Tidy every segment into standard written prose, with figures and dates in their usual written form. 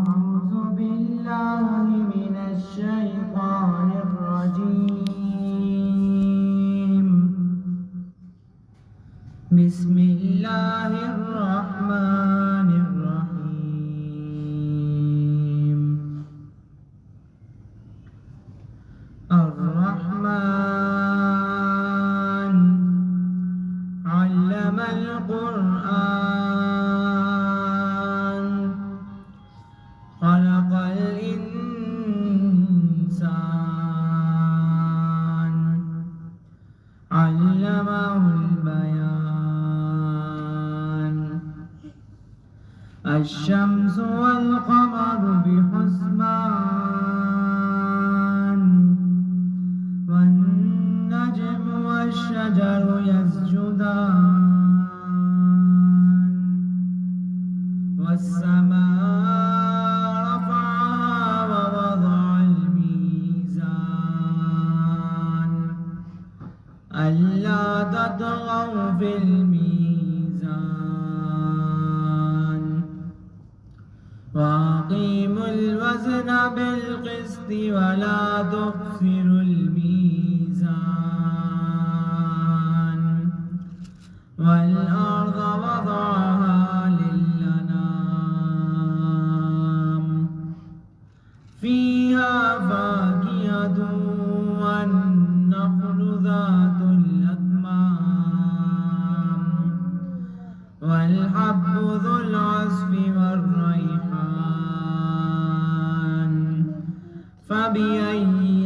أعوذ بالله من الشيطان الرجيم. بسم الله الرحمن الرحيم. الرحمن علم القرآن خلق الإنسان علمه البيان. الشمس والقمر بحسبان والنجم والشجر يسجدان والسماء رفعها ووضع الميزان ألا تطغوا في الميزان وأقيموا الوزن بالقسط ولا تخسروا الميزان والأرض وضعها للأنام فيها فاكهة والنخل ذات الأكمام والحب ذو العصف والريحان فبأي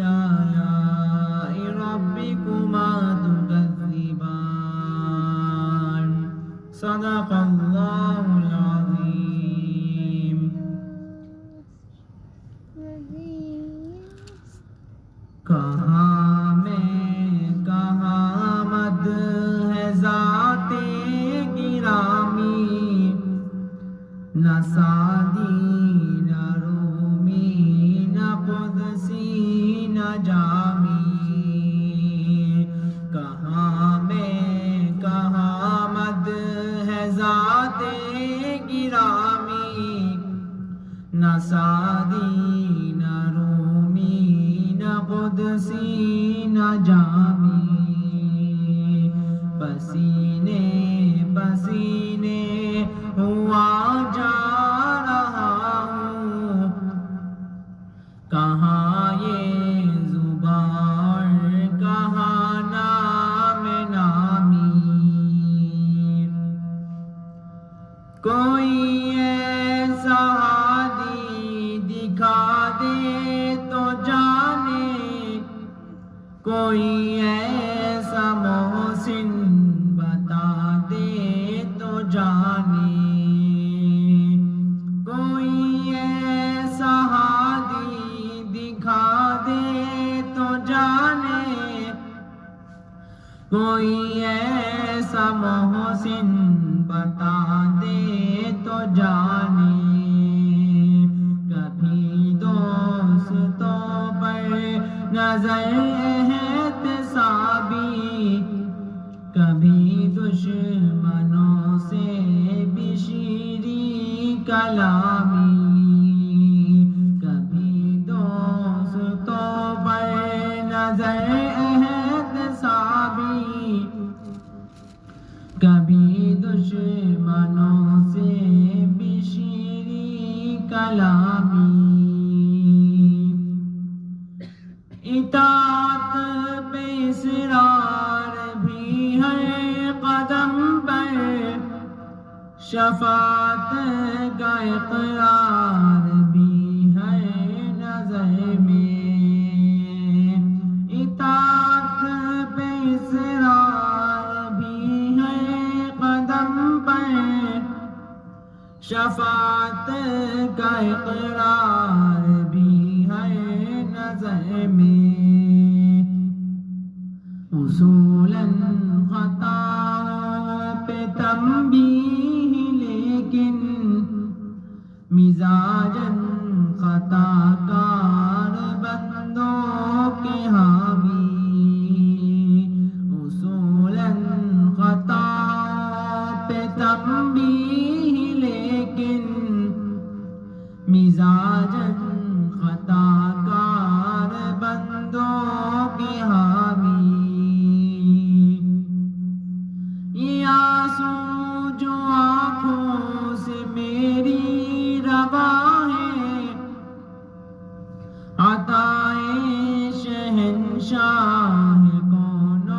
آلاء ربكما تكذبان. صدق الله العظيم. کہاں میں کہاں مد ہے ذات گرامی نہ سادی نہ رومی نہ قدسی نہ جامی. کہاں میں کہاں مد ہے ذات گرامی نہ سادی نہ رومی نہ قدسی نہ جامی. پسینے پسینے ہوا جا رہا ہوں کہاں یہ زبان کہاں نام نامی. کوئی ایسا ہادی دکھا دے تو جانے کوئی ایسا محسن بتا دے تو جانے. کوئی ایسا ہادی دکھا دے تو جانے کوئی ایسا محسن بتا دے تو جانے. کبھی دوستوں پر نظر احتسابی کبھی دشمنوں سے بھی شیریں کلامی. کبھی دوستوں پر نظر احتسابی کبھی دشمنوں سے بھی شیریں کلامی. اطاعت پہ اصرار بھی ہے قدم پر شفاعت کا اقرار بھی ہے نظر میں. اطاعت پہ اصرار بھی ہے قدم پر شفاعت کا اقرار بھی ہے نظر میں. اصولاً خطاؤں پہ تنبیہ لیکن مزاجاً خطا کار بندوں کے حامی. اصولاً خطاؤں پہ تنبیہ لیکن مزاجن خطا کار بندوں کے حامی، یہ آنسو جو آنکھوں سے میری روا ہے، عطائے شہنشاہ کون و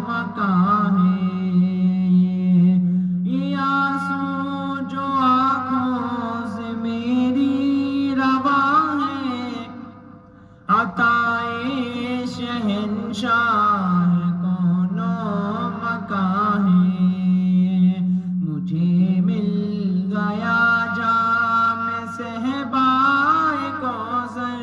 مکان ہے، یہ آنسو جو آنکھوں سے میری روا ہے، عطائے شہنشاہ کون و مکان ہے، مجھے مل گیا جام صحبائے کوثر،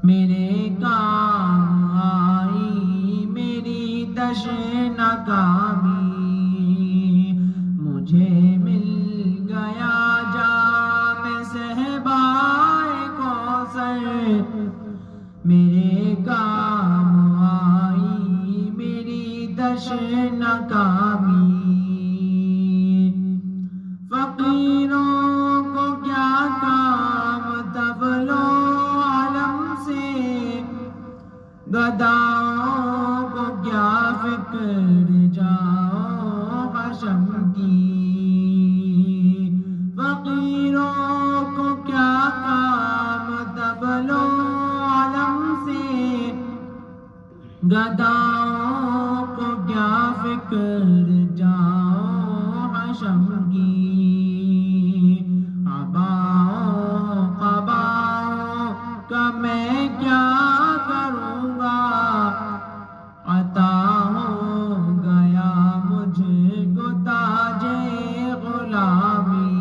میرے کام آئی میری دشت ناکامی، مجھے مل گیا جام صحبائے کوثر، میرے کام آئی میری دشت ناکامی، فقیروں کو کیا کام طبلو علم سے، گداؤں کو کیا فکر جاؤ حشم کی، فقیروں کو کیا کام طبلو علم سے، گداؤں کو کیا فکر جاؤ حشم کی، عباؤں قباؤں کا میں کیا کروں گا، عطا ہو گیا مجھ کو تاج غلامی،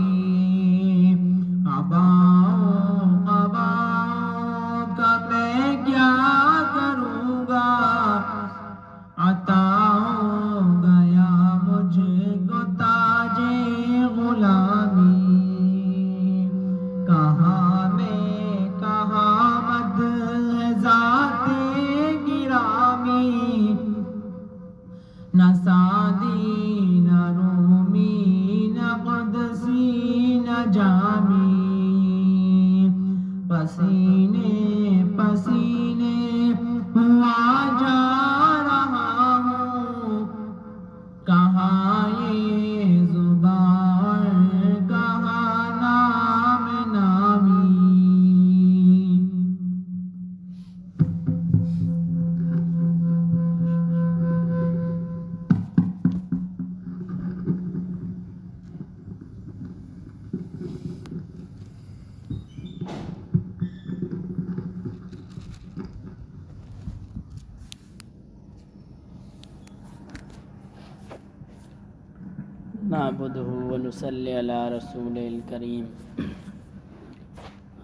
عباؤں قباؤں کا میں کیا کروں گا، عطا ہو گیا مجھ کو تاج غلامی، کہاں میں کہاں مد ہے ذات گرامی، نہ سعدی نہ رومی نہ قدسی نہ جامی، پسینے پسینے ہوا جا رہا ہوں، کہاں یہ زبان کہاں نام نامی، نعبده ونصلي على رسوله الكريم،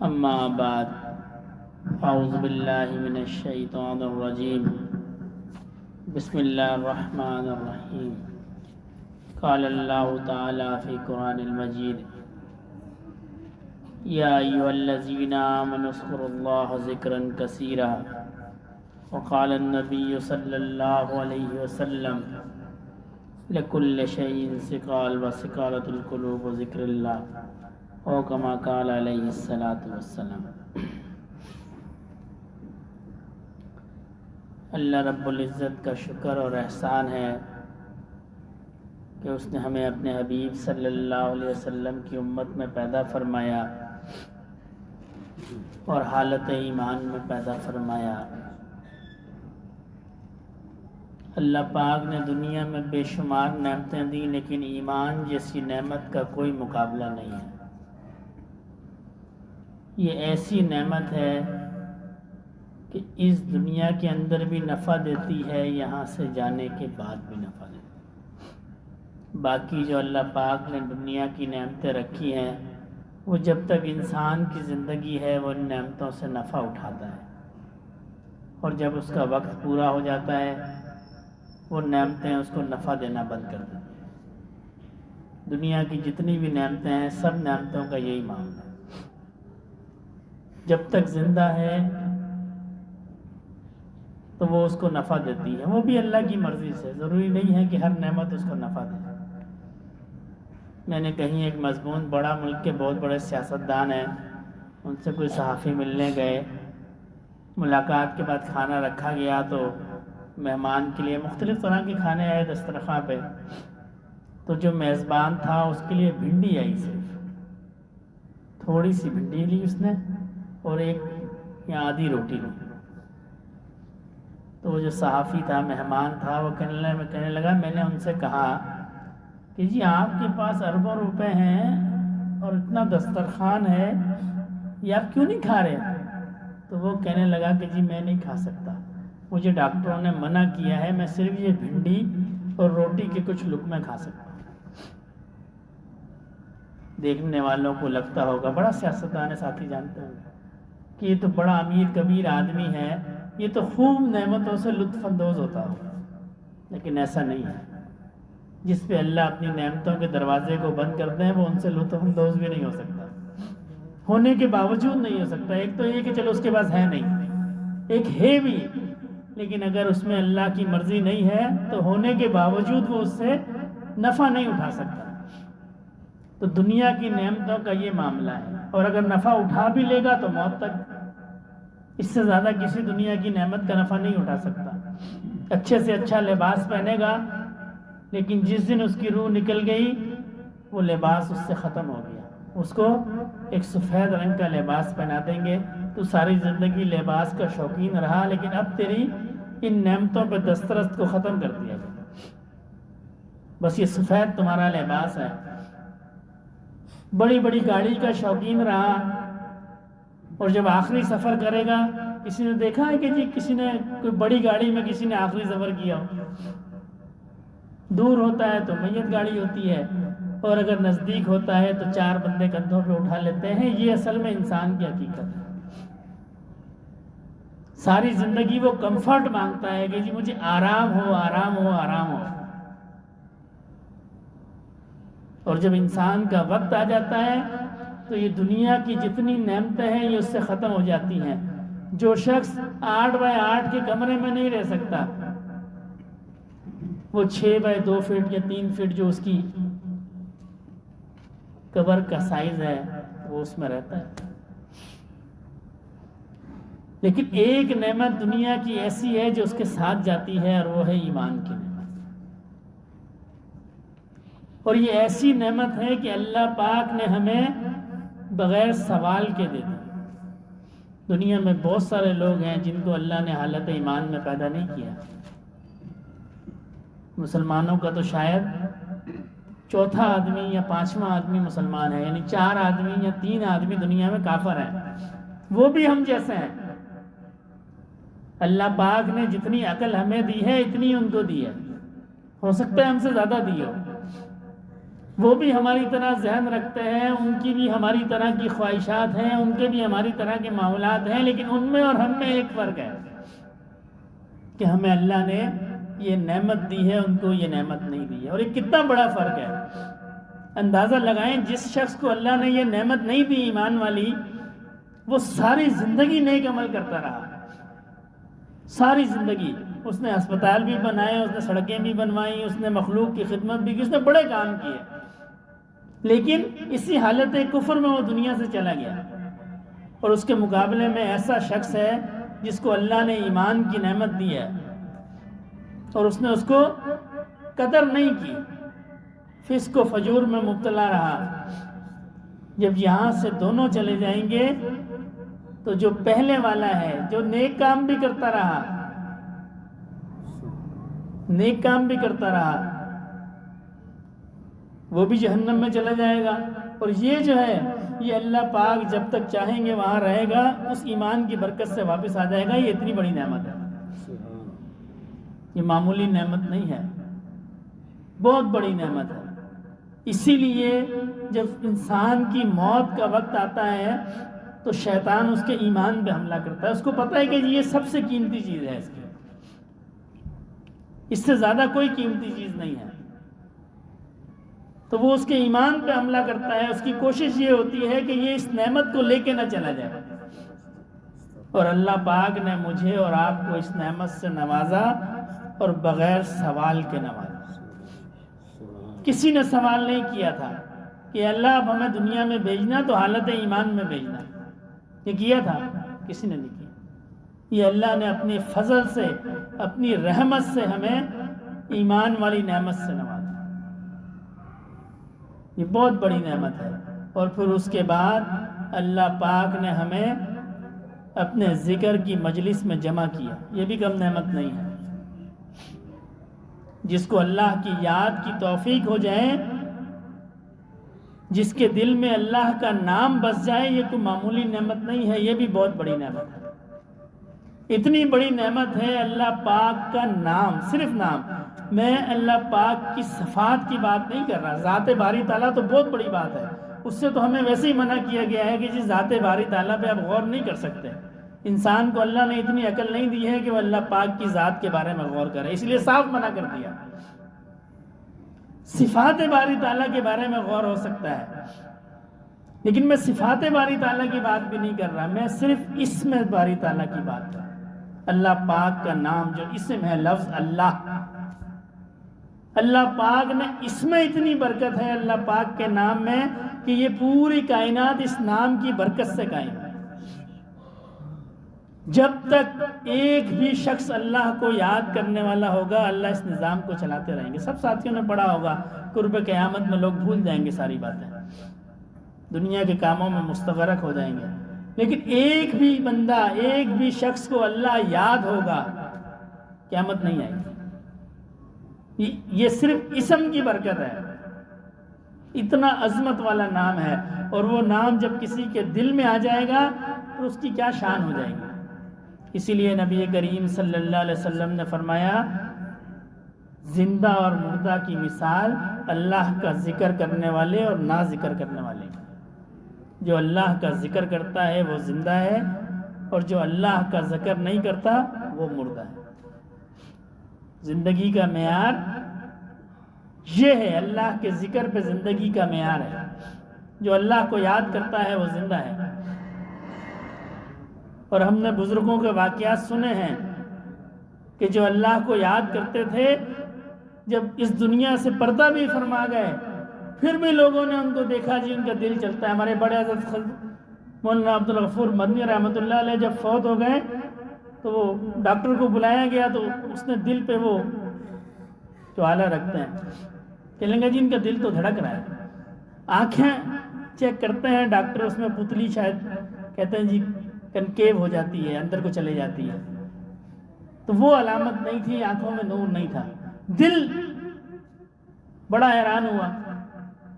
اما بعد، اعوذ باللہ من الشیطان الرجیم، بسم اللہ الرحمن الرحیم، قال اللہ تعالی فی قرآن المجید، یا ایھا الذین آمنوا اذکروا اللہ ذکرا کثیرا، وقال النبی صلی اللہ علیہ وسلم، لکل شیء ثقال وثقالۃ القلوب ذکر اللہ، او کما قال علیہ الصلاۃ والسلام۔ اللہ رب العزت کا شکر اور احسان ہے کہ اس نے ہمیں اپنے حبیب صلی اللہ علیہ وسلم کی امت میں پیدا فرمایا اور حالت ایمان میں پیدا فرمایا۔ اللہ پاک نے دنیا میں بے شمار نعمتیں دی، لیکن ایمان جیسی نعمت کا کوئی مقابلہ نہیں ہے۔ یہ ایسی نعمت ہے کہ اس دنیا کے اندر بھی نفع دیتی ہے، یہاں سے جانے کے بعد بھی نفع دیتی ہے۔ باقی جو اللہ پاک نے دنیا کی نعمتیں رکھی ہیں، وہ جب تک انسان کی زندگی ہے وہ ان نعمتوں سے نفع اٹھاتا ہے، اور جب اس کا وقت پورا ہو جاتا ہے وہ نعمتیں اس کو نفع دینا بند کر دیتی ہیں۔ دنیا کی جتنی بھی نعمتیں ہیں سب نعمتوں کا یہی معاملہ ہے، جب تک زندہ ہے تو وہ اس کو نفع دیتی ہے، وہ بھی اللہ کی مرضی سے، ضروری نہیں ہے کہ ہر نعمت اس کو نفع دے۔ میں نے کہیں ایک مضمون بڑا، ملک کے بہت بڑے سیاستدان ہیں، ان سے کوئی صحافی ملنے گئے، ملاقات کے بعد کھانا رکھا گیا تو مہمان کے لیے مختلف طرح کے کھانے آئے دسترخواں پہ، تو جو میزبان تھا اس کے لیے بھنڈی آئی، صرف تھوڑی سی بھنڈی لی اس نے اور ایک یا آدھی روٹی لی۔ تو وہ جو صحافی تھا، مہمان تھا، وہ کہنے لگا میں نے ان سے کہا کہ جی آپ کے پاس اربوں روپے ہیں اور اتنا دسترخوان ہے، یہ آپ کیوں نہیں کھا رہے؟ تو وہ کہنے لگا کہ جی میں نہیں کھا سکتا، مجھے ڈاکٹروں نے منع کیا ہے، میں صرف یہ بھنڈی اور روٹی کے کچھ لقمے کھا سکتا ہوں۔ دیکھنے والوں کو لگتا ہوگا بڑا سیاستدان ہے، ساتھی جانتے ہوں کہ یہ تو بڑا امیر کبیر آدمی ہے، یہ تو خوب نعمتوں سے لطف اندوز ہوتا ہوگا، لیکن ایسا نہیں ہے۔ جس پہ اللہ اپنی نعمتوں کے دروازے کو بند کرتے ہیں وہ ان سے لطف اندوز بھی نہیں ہو سکتا، ہونے کے باوجود نہیں ہو سکتا۔ ایک تو یہ کہ چلو اس کے پاس ہے نہیں، ایک ہے بھی، لیکن اگر اس میں اللہ کی مرضی نہیں ہے تو ہونے کے باوجود وہ اس سے نفع نہیں اٹھا سکتا۔ تو دنیا کی نعمتوں کا یہ معاملہ ہے، اور اگر نفع اٹھا بھی لے گا تو موت تک، اس سے زیادہ کسی دنیا کی نعمت کا نفع نہیں اٹھا سکتا۔ اچھے سے اچھا لباس پہنے گا، لیکن جس دن اس کی روح نکل گئی وہ لباس اس سے ختم ہو گیا، اس کو ایک سفید رنگ کا لباس پہنا دیں گے، تو ساری زندگی لباس کا شوقین رہا، لیکن اب تیری ان نعمتوں پہ دسترست کو ختم کر دیا گیا، بس یہ سفید تمہارا لباس ہے۔ بڑی بڑی گاڑی کا شوقین رہا، اور جب آخری سفر کرے گا، کسی نے دیکھا ہے کہ جی کسی نے کوئی بڑی گاڑی میں کسی نے آخری سفر کیا ہو؟ دور ہوتا ہے تو میت گاڑی ہوتی ہے، اور اگر نزدیک ہوتا ہے تو 4 بندے کندھوں پہ اٹھا لیتے ہیں۔ یہ اصل میں انسان کی حقیقت ہے۔ ساری زندگی وہ کمفرٹ مانگتا ہے کہ جی مجھے آرام ہو، آرام ہو، آرام ہو، اور جب انسان کا وقت آ جاتا ہے تو یہ دنیا کی جتنی نعمتیں ہیں یہ اس سے ختم ہو جاتی ہیں۔ جو شخص 8 بائی 8 کے کمرے میں نہیں رہ سکتا، وہ 6 بائی 2 فٹ یا 3 فٹ جو اس کی قبر کا سائز ہے وہ اس میں رہتا ہے۔ لیکن ایک نعمت دنیا کی ایسی ہے جو اس کے ساتھ جاتی ہے، اور وہ ہے ایمان کی نعمت۔ اور یہ ایسی نعمت ہے کہ اللہ پاک نے ہمیں بغیر سوال کے دے دی۔ دنیا میں بہت سارے لوگ ہیں جن کو اللہ نے حالت ایمان میں پیدا نہیں کیا۔ مسلمانوں کا تو شاید 4تھا آدمی یا 5واں آدمی مسلمان ہے، یعنی 4 آدمی یا 3 آدمی دنیا میں کافر ہیں، وہ بھی ہم جیسے ہیں۔ اللہ پاک نے جتنی عقل ہمیں دی ہے اتنی ان کو دی ہے، ہو سکتا ہے ہم سے زیادہ دی ہو۔ وہ بھی ہماری طرح ذہن رکھتے ہیں، ان کی بھی ہماری طرح کی خواہشات ہیں، ان کے بھی ہماری طرح کے معاملات ہیں، لیکن ان میں اور ہم میں ایک فرق ہے کہ ہمیں اللہ نے یہ نعمت دی ہے، ان کو یہ نعمت نہیں دی ہے۔ اور یہ کتنا بڑا فرق ہے، اندازہ لگائیں۔ جس شخص کو اللہ نے یہ نعمت نہیں دی ایمان والی، وہ ساری زندگی نیک عمل کرتا رہا، ساری زندگی اس نے ہسپتال بھی بنائے، اس نے سڑکیں بھی بنوائیں، اس نے مخلوق کی خدمت بھی کی، اس نے بڑے کام کیے، لیکن اسی حالت کفر میں وہ دنیا سے چلا گیا۔ اور اس کے مقابلے میں ایسا شخص ہے جس کو اللہ نے ایمان کی نعمت دی ہے اور اس نے اس کو قدر نہیں کی، فسق و فجور میں مبتلا رہا۔ جب یہاں سے دونوں چلے جائیں گے تو جو پہلے والا ہے، جو نیک کام بھی کرتا رہا، نیک کام بھی کرتا رہا، وہ بھی جہنم میں چلا جائے گا۔ اور یہ جو ہے، یہ اللہ پاک جب تک چاہیں گے وہاں رہے گا، اس ایمان کی برکت سے واپس آ جائے گا۔ یہ اتنی بڑی نعمت ہے، یہ معمولی نعمت نہیں ہے، بہت بڑی نعمت ہے۔ اسی لیے جب انسان کی موت کا وقت آتا ہے تو شیطان اس کے ایمان پہ حملہ کرتا ہے۔ اس کو پتہ ہے کہ یہ سب سے قیمتی چیز ہے، اس سے زیادہ کوئی قیمتی چیز نہیں ہے، تو وہ اس کے ایمان پہ حملہ کرتا ہے۔ اس کی کوشش یہ ہوتی ہے کہ یہ اس نعمت کو لے کے نہ چلا جائے۔ اور اللہ پاک نے مجھے اور آپ کو اس نعمت سے نوازا، اور بغیر سوال کے نوازا۔ کسی نے سوال نہیں کیا تھا، کہ اللہ اب ہمیں دنیا میں بھیجنا تو حالت ایمان میں بھیجنا. یہ کیا تھا؟ کسی نے نہیں کیا. یہ اللہ نے اپنے فضل سے، اپنی رحمت سے ہمیں ایمان والی نعمت سے نوازا. یہ بہت بڑی نعمت ہے. اور پھر اس کے بعد اللہ پاک نے ہمیں اپنے ذکر کی مجلس میں جمع کیا. یہ بھی کم نعمت نہیں ہے. جس کو اللہ کی یاد کی توفیق ہو جائے، جس کے دل میں اللہ کا نام بس جائے، یہ کوئی معمولی نعمت نہیں ہے، یہ بھی بہت بڑی نعمت ہے. اتنی بڑی نعمت ہے اللہ پاک کا نام، صرف نام. میں اللہ پاک کی صفات کی بات نہیں کر رہا. ذات باری تعالیٰ تو بہت بڑی بات ہے، اس سے تو ہمیں ویسے ہی منع کیا گیا ہے کہ جس ذات باری تعالیٰ پہ آپ غور نہیں کر سکتے. انسان کو اللہ نے اتنی عقل نہیں دی ہے کہ وہ اللہ پاک کی ذات کے بارے میں غور کرے، اس لیے صاف منع کر دیا. صفات باری تعالیٰ کے بارے میں غور ہو سکتا ہے، لیکن میں صفات باری تعالیٰ کی بات بھی نہیں کر رہا. میں صرف اسم باری تعالیٰ کی بات کر رہا. اللہ پاک کا نام جو اسم ہے، لفظ اللہ، اللہ پاک نے اس میں اتنی برکت ہے اللہ پاک کے نام میں کہ یہ پوری کائنات اس نام کی برکت سے قائم ہے. جب تک ایک بھی شخص اللہ کو یاد کرنے والا ہوگا، اللہ اس نظام کو چلاتے رہیں گے. سب ساتھیوں نے پڑھا ہوگا، قرب قیامت میں لوگ بھول جائیں گے ساری باتیں، دنیا کے کاموں میں مستغرق ہو جائیں گے. لیکن ایک بھی بندہ، ایک بھی شخص کو اللہ یاد ہوگا، قیامت نہیں آئے گی. یہ صرف اسم کی برکت ہے. اتنا عظمت والا نام ہے، اور وہ نام جب کسی کے دل میں آ جائے گا تو اس کی کیا شان ہو جائے گی. اسی لیے نبی کریم صلی اللہ علیہ وسلم نے فرمایا، زندہ اور مردہ کی مثال اللہ کا ذکر کرنے والے اور نہ ذکر کرنے والے. جو اللہ کا ذکر کرتا ہے وہ زندہ ہے، اور جو اللہ کا ذکر نہیں کرتا وہ مردہ ہے. زندگی کا معیار یہ ہے، اللہ کے ذکر پہ زندگی کا معیار ہے. جو اللہ کو یاد کرتا ہے وہ زندہ ہے. اور ہم نے بزرگوں کے واقعات سنے ہیں کہ جو اللہ کو یاد کرتے تھے، جب اس دنیا سے پردہ بھی فرما گئے، پھر بھی لوگوں نے ان کو دیکھا جی ان کا دل چلتا ہے. ہمارے بڑے حضرت مولانا عبدالغفور مدنی رحمۃ اللہ علیہ جب فوت ہو گئے تو وہ ڈاکٹر کو بلایا گیا، تو اس نے دل پہ وہ جو آلہ رکھتے ہیں، کہنے لگا جی ان کا دل تو دھڑک رہا ہے. آنکھیں چیک کرتے ہیں ڈاکٹر، اس میں پتلی شاید کہتے ہیں جی کنکیو ہو جاتی ہے، اندر کو چلے جاتی ہے. تو وہ علامت نہیں تھی، آنکھوں میں نور نہیں تھا. دل بڑا حیران ہوا.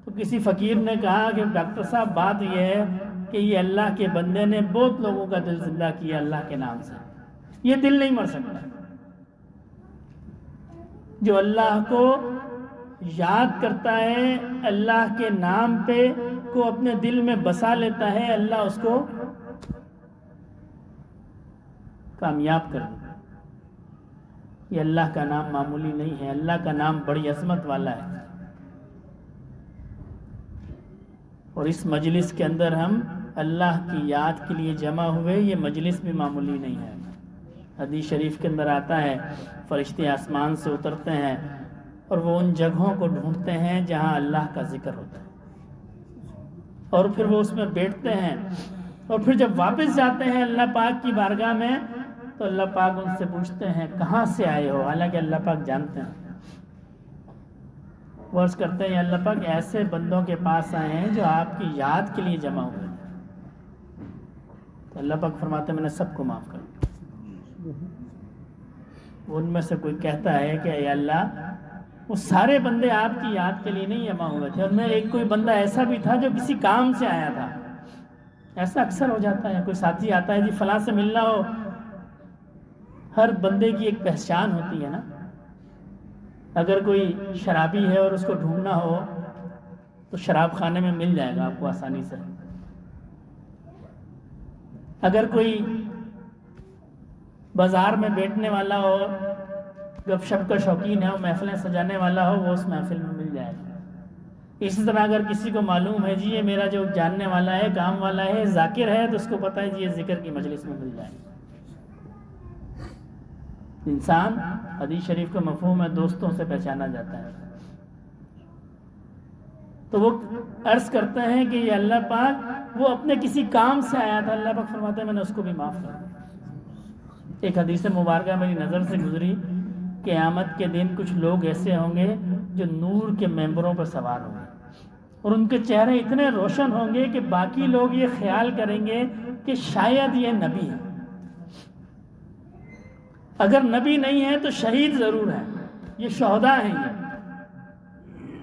تو کسی فقیر نے کہا کہ ڈاکٹر صاحب بات یہ ہے کہ یہ اللہ کے بندے نے بہت لوگوں کا دل زندہ کیا اللہ کے نام سے، یہ دل نہیں مر سکتا. جو اللہ کو یاد کرتا ہے، اللہ کے نام پہ کو اپنے دل میں بسا لیتا ہے، اللہ اس کو کامیاب کر دیتا. یہ اللہ کا نام معمولی نہیں ہے، اللہ کا نام بڑی عظمت والا ہے. اور اس مجلس کے اندر ہم اللہ کی یاد کے لیے جمع ہوئے، یہ مجلس بھی معمولی نہیں ہے. حدیث شریف کے اندر آتا ہے فرشتے آسمان سے اترتے ہیں اور وہ ان جگہوں کو ڈھونڈتے ہیں جہاں اللہ کا ذکر ہوتا ہے، اور پھر وہ اس میں بیٹھتے ہیں. اور پھر جب واپس جاتے ہیں اللہ پاک کی بارگاہ میں تو اللہ پاک ان سے پوچھتے ہیں کہاں سے آئے ہو، حالانکہ اللہ پاک جانتے ہیں. وہ عرض کرتے ہیں اللہ پاک ایسے بندوں کے پاس آئے ہیں جو آپ کی یاد کے لیے جمع ہوئے ہیں. تو اللہ پاک فرماتے ہیں میں نے سب کو معاف کر دیا. ان میں سے کوئی کہتا ہے کہ اے اللہ وہ سارے بندے آپ کی یاد کے لیے نہیں جمع ہوئے تھے، اور میں ایک کوئی بندہ ایسا بھی تھا جو کسی کام سے آیا تھا. ایسا اکثر ہو جاتا ہے، کوئی ساتھی آتا ہے جی فلاں سے ملنا ہو. ہر بندے کی ایک پہچان ہوتی ہے نا. اگر کوئی شرابی ہے اور اس کو ڈھونڈنا ہو تو شراب خانے میں مل جائے گا آپ کو آسانی سے. اگر کوئی بازار میں بیٹھنے والا ہو، گپ شپ کا شوقین ہے، وہ محفلیں سجانے والا ہو، وہ اس محفل میں مل جائے گا. اسی طرح اگر کسی کو معلوم ہے جی یہ میرا جو جاننے والا ہے، کام والا ہے، ذاکر ہے، تو اس کو پتہ ہے جی یہ ذکر کی مجلس میں مل جائے گا. انسان حدیث شریف کا مفہوم ہے دوستوں سے پہچانا جاتا ہے. تو وہ عرض کرتے ہیں کہ یہ اللہ پاک وہ اپنے کسی کام سے آیا تھا، اللہ پاک فرماتے ہیں میں نے اس کو بھی معاف کر دیا۔ ایک حدیث مبارکہ میری نظر سے گزری، قیامت کے دن کچھ لوگ ایسے ہوں گے جو نور کے ممبروں پر سوار ہوں گے، اور ان کے چہرے اتنے روشن ہوں گے کہ باقی لوگ یہ خیال کریں گے کہ شاید یہ نبی ہے، اگر نبی نہیں ہے تو شہید ضرور ہے، یہ شہداء ہیں یہ۔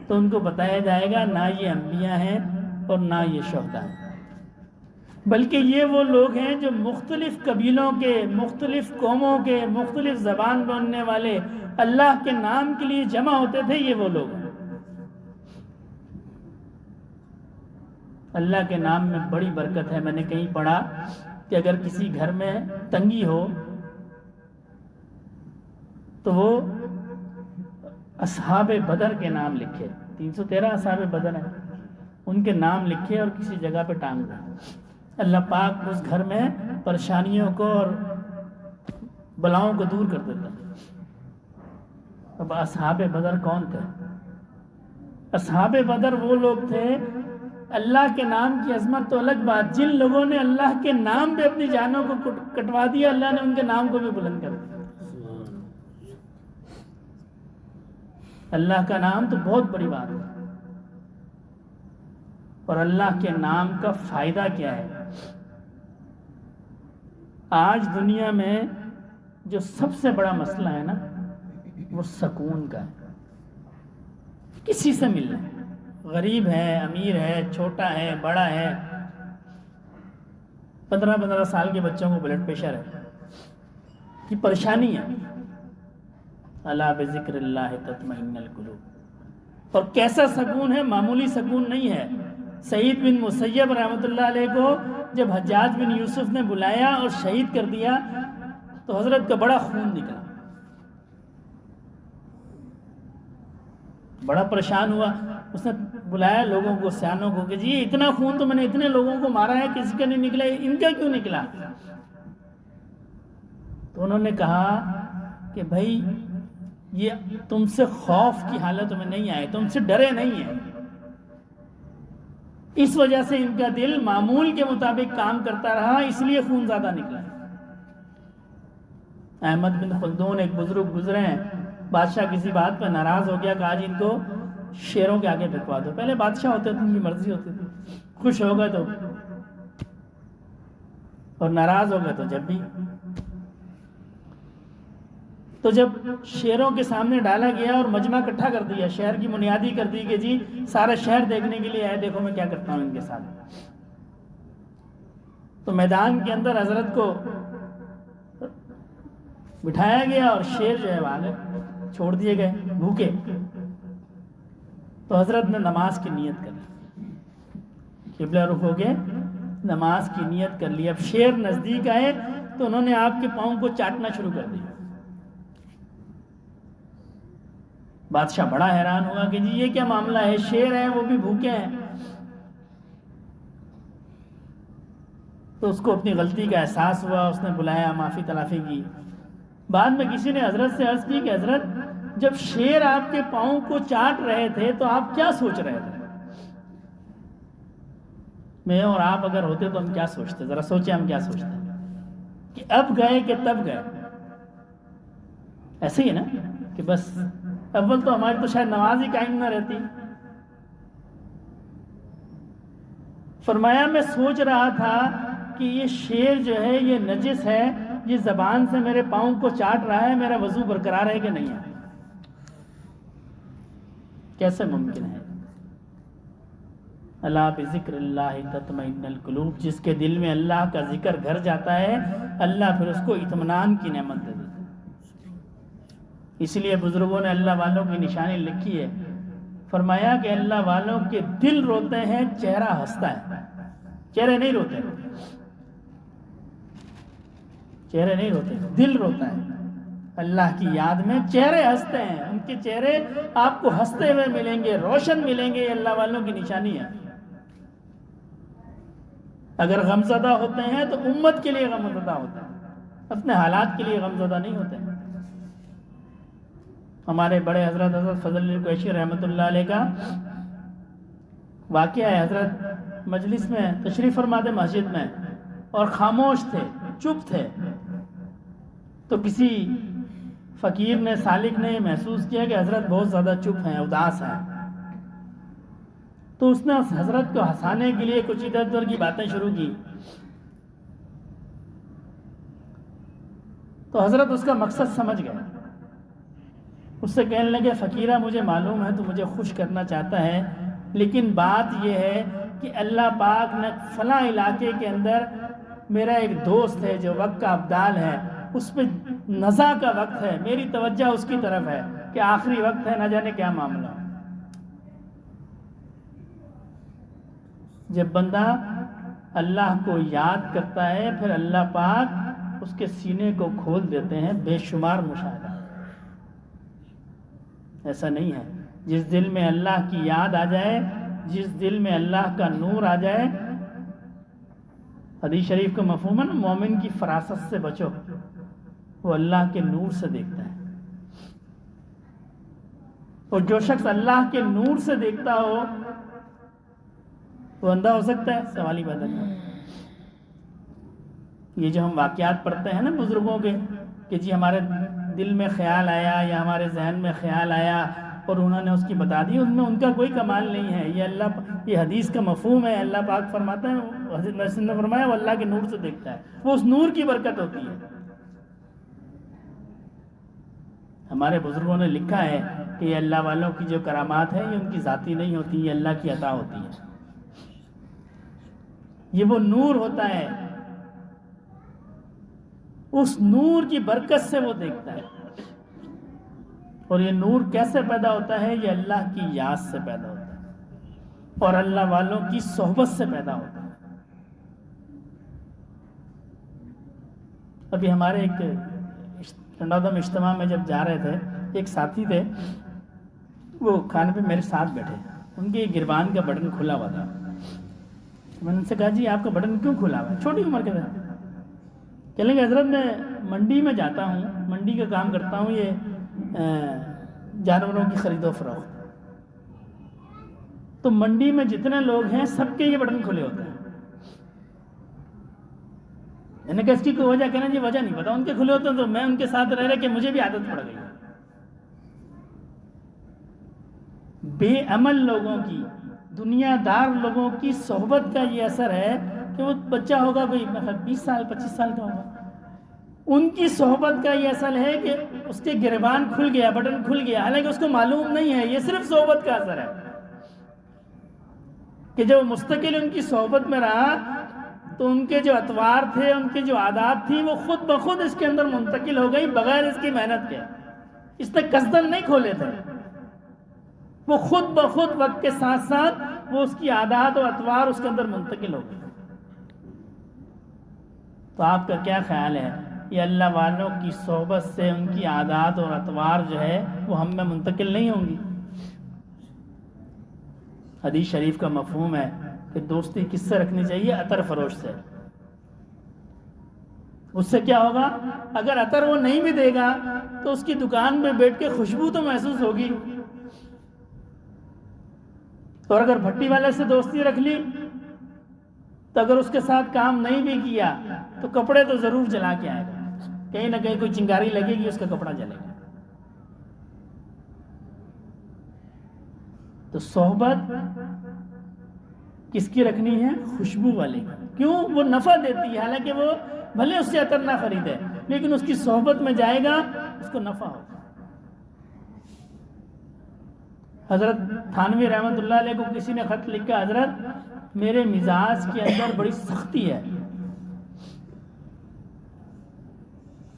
تو ان کو بتایا جائے گا نہ یہ انبیاء ہیں اور نہ یہ شہداء ہیں، بلکہ یہ وہ لوگ ہیں جو مختلف قبیلوں کے، مختلف قوموں کے، مختلف زبان بولنے والے اللہ کے نام کے لیے جمع ہوتے تھے، یہ وہ لوگ ہیں۔ اللہ کے نام میں بڑی برکت ہے۔ میں نے کہیں پڑھا کہ اگر کسی گھر میں تنگی ہو تو وہ اصحاب بدر کے نام لکھے، 313 اصحاب بدر ہیں، ان کے نام لکھے اور کسی جگہ پہ ٹانگ دیں، اللہ پاک اس گھر میں پریشانیوں کو اور بلاؤں کو دور کر دیتا ہے۔ اب اصحاب بدر کون تھے؟ اصحاب بدر وہ لوگ تھے، اللہ کے نام کی عظمت تو الگ بات، جن لوگوں نے اللہ کے نام پہ اپنی جانوں کو کٹوا دیا، اللہ نے ان کے نام کو بھی بلند کر دیا۔ اللہ کا نام تو بہت بڑی بات ہے، اور اللہ کے نام کا فائدہ کیا ہے؟ آج دنیا میں جو سب سے بڑا مسئلہ ہے نا، وہ سکون کا ہے۔ کسی سے ملنا، غریب ہے، امیر ہے، چھوٹا ہے، بڑا ہے، 15 سال کے بچوں کو بلڈ پریشر ہے، کی پریشانی ہے۔ الا بذکر اللہ تطمئن القلوب، اور کیسا سکون ہے، معمولی سکون نہیں ہے۔ سعید بن مسیب رحمۃ اللہ علیہ کو جب حجاج بن یوسف نے بلایا اور شہید کر دیا تو حضرت کا بڑا خون نکلا، بڑا پریشان ہوا۔ اس نے بلایا لوگوں کو، سیانوں کو، کہ جی اتنا خون تو میں نے اتنے لوگوں کو مارا ہے، کسی کا نہیں نکلا، ان کا کیوں نکلا؟ تو انہوں نے کہا کہ بھائی یہ تم سے خوف کی حالت میں نہیں آئے، تم سے ڈرے نہیں ہیں، اس وجہ سے ان کا دل معمول کے مطابق کام کرتا رہا، اس لیے خون زیادہ نکلا۔ احمد بن خلدون ایک بزرگ گزرے ہیں، بادشاہ کسی بات پہ ناراض ہو گیا کہ آج ان کو شیروں کے آگے بھکوا دو۔ پہلے بادشاہ ہوتے تھے، ان کی مرضی ہوتی تھی، خوش ہو گئے تو، اور ناراض ہو گئے تو جب بھی۔ تو جب شیروں کے سامنے ڈالا گیا اور مجمع اکٹھا کر دیا، شہر کی بنیادی کر دی کہ جی سارا شہر دیکھنے کے لیے آئے، دیکھو میں کیا کرتا ہوں ان کے ساتھ۔ تو میدان کے اندر حضرت کو بٹھایا گیا اور شیر جو ہے آگے چھوڑ دیے گئے بھوکے۔ تو حضرت نے نماز کی نیت کر لی، قبلہ رخ ہو کے نماز کی نیت کر لی۔ اب شیر نزدیک آئے تو انہوں نے آپ کے پاؤں کو چاٹنا شروع کر دیا۔ بادشاہ بڑا حیران ہوا کہ جی یہ کیا معاملہ ہے، شیر ہیں وہ بھی بھوکے ہیں۔ تو اس کو اپنی غلطی کا احساس ہوا، اس نے بلایا، معافی تلافی کی۔ بعد میں کسی نے حضرت سے عرض کی کہ حضرت جب شیر آپ کے پاؤں کو چاٹ رہے تھے تو آپ کیا سوچ رہے تھے؟ میں اور آپ اگر ہوتے تو ہم کیا سوچتے؟ ذرا سوچیں ہم کیا سوچتے کہ اب گئے کہ تب گئے؟ ایسے ہی نا کہ بس اول تو ہماری تو شاید نماز ہی قائم نہ رہتی۔ فرمایا میں سوچ رہا تھا کہ یہ شیر جو ہے یہ نجس ہے، یہ زبان سے میرے پاؤں کو چاٹ رہا ہے، میرا وضو برقرار ہے کہ نہیں ہے؟ کیسے ممکن ہے؟ الا بذکر اللہ تطمئن القلوب، جس کے دل میں اللہ کا ذکر گھر جاتا ہے، اللہ پھر اس کو اطمینان کی نعمت دے دیتا ہے۔ اس لیے بزرگوں نے اللہ والوں کی نشانی لکھی ہے، فرمایا کہ اللہ والوں کے دل روتے ہیں، چہرہ ہنستا ہے۔ چہرے نہیں روتے، چہرے نہیں روتے، دل روتا ہے اللہ کی یاد میں، چہرے ہنستے ہیں، ان کے چہرے آپ کو ہنستے ہوئے ملیں گے، روشن ملیں گے، یہ اللہ والوں کی نشانی ہے۔ اگر غمزدہ ہوتے ہیں تو امت کے لیے غمزدہ ہوتے ہیں، اپنے حالات کے لیے غمزدہ نہیں ہوتے۔ ہمارے بڑے حضرت فضل القریشی رحمۃ اللہ علیہ کا واقعہ ہے، حضرت مجلس میں تشریف فرما دے مسجد میں اور خاموش تھے، چپ تھے، تو کسی فقیر نے، سالک نے محسوس کیا کہ حضرت بہت زیادہ چپ ہیں، اداس ہیں، تو اس نے اس حضرت کو ہنسانے کے لیے کچھ ادھر ادھر کی باتیں شروع کی. تو حضرت اس کا مقصد سمجھ گئے، اس سے کہنے لگے فقیرہ مجھے معلوم ہے تو مجھے خوش کرنا چاہتا ہے، لیکن بات یہ ہے کہ اللہ پاک نے فلاں علاقے کے اندر میرا ایک دوست ہے جو وقت کا ابدال ہے، اس پہ نزا کا وقت ہے، میری توجہ اس کی طرف ہے کہ آخری وقت ہے، نہ جانے کیا معاملہ. جب بندہ اللہ کو یاد کرتا ہے پھر اللہ پاک اس کے سینے کو کھول دیتے ہیں بے شمار مشاہدہ. ایسا نہیں ہے، جس دل میں اللہ کی یاد آ جائے، جس دل میں اللہ کا نور آ جائے، حدیث شریف کا مفہوم ہے نا، مومن کی فراست سے بچو، وہ اللہ کے نور سے دیکھتا ہے. اور جو شخص اللہ کے نور سے دیکھتا ہو وہ اندھا ہو سکتا ہے؟ سوالی بات ہے. یہ جو ہم واقعات پڑھتے ہیں نا بزرگوں کے کہ جی ہمارے دل میں خیال آیا یا ہمارے ذہن میں خیال آیا اور انہوں نے اس کی بتا دی، ان میں ان کا کوئی کمال نہیں ہے. یہ حدیث کا مفہوم ہے. اللہ پاک فرماتا ہے، حضرت مسلم نے فرمایا وہ اللہ کے نور سے دیکھتا ہے، وہ اس نور کی برکت ہوتی ہے. ہمارے بزرگوں نے لکھا ہے کہ یہ اللہ والوں کی جو کرامات ہیں یہ ان کی ذاتی نہیں ہوتی، یہ اللہ کی عطا ہوتی ہے. یہ وہ نور ہوتا ہے، اس نور کی برکت سے وہ دیکھتا ہے. اور یہ نور کیسے پیدا ہوتا ہے؟ یہ اللہ کی یاد سے پیدا ہوتا ہے اور اللہ والوں کی صحبت سے پیدا ہوتا ہے. ابھی ہمارے ایک چنڈادم اجتماع میں جب جا رہے تھے، ایک ساتھی تھے، وہ کھانے پہ میرے ساتھ بیٹھے، ان کے گربان کا بٹن کھلا ہوا تھا. میں نے ان سے کہا جی آپ کا بٹن کیوں کھلا ہوا ہے؟ چھوٹی عمر کے تھے. کہنے لگے حضرت میں منڈی میں جاتا ہوں، منڈی کا کام کرتا ہوں، یہ جانوروں کی خرید و فروخت، تو منڈی میں جتنے لوگ ہیں سب کے یہ بٹن کھلے ہوتے ہیں. میں نے کہا اس کی کوئی وجہ؟ کہنا جی وجہ نہیں پتا، ان کے کھلے ہوتے ہیں تو میں ان کے ساتھ رہ کے مجھے بھی عادت پڑ گئی. بے عمل لوگوں کی، دنیا دار لوگوں کی صحبت کا یہ اثر ہے کہ وہ بچہ ہوگا کوئی 20 سال 25 سال کا ہوگا، ان کی صحبت کا یہ اثر ہے کہ اس کے گریبان کھل گیا، بٹن کھل گیا، حالانکہ اس کو معلوم نہیں ہے. یہ صرف صحبت کا اثر ہے کہ جب مستقل ان کی صحبت میں رہا تو ان کے جو اطوار تھے، ان کے جو عادات تھی، وہ خود بخود اس کے اندر منتقل ہو گئی بغیر اس کی محنت کے. اس نے قصدن نہیں کھولے تھے، وہ خود بخود وقت کے ساتھ ساتھ وہ اس کی عادات و اطوار اس کے اندر منتقل ہو گئی. تو آپ کا کیا خیال ہے؟ یہ اللہ والوں کی صحبت سے ان کی عادات اور اطوار جو ہے وہ ہم میں منتقل نہیں ہوں گی؟ حدیث شریف کا مفہوم ہے کہ دوستی کس سے رکھنی چاہیے؟ عطر فروش سے. اس سے کیا ہوگا؟ اگر عطر وہ نہیں بھی دے گا تو اس کی دکان میں بیٹھ کے خوشبو تو محسوس ہوگی. اور اگر بھٹی والے سے دوستی رکھ لی تو اگر اس کے ساتھ کام نہیں بھی کیا تو کپڑے تو ضرور جلا کے آئے گا، کہیں نہ کہیں کوئی چنگاری لگے گی، اس کا کپڑا جلے گا. تو صحبت کس کی رکھنی ہے؟ خوشبو والی. کیوں؟ وہ نفع دیتی ہے، حالانکہ وہ بھلے اس سے عطر نہ خریدے لیکن اس کی صحبت میں جائے گا اس کو نفع ہوگا. حضرت تھانوی رحمۃ اللہ علیہ کو کسی نے خط لکھا، حضرت میرے مزاج کے اندر بڑی سختی ہے،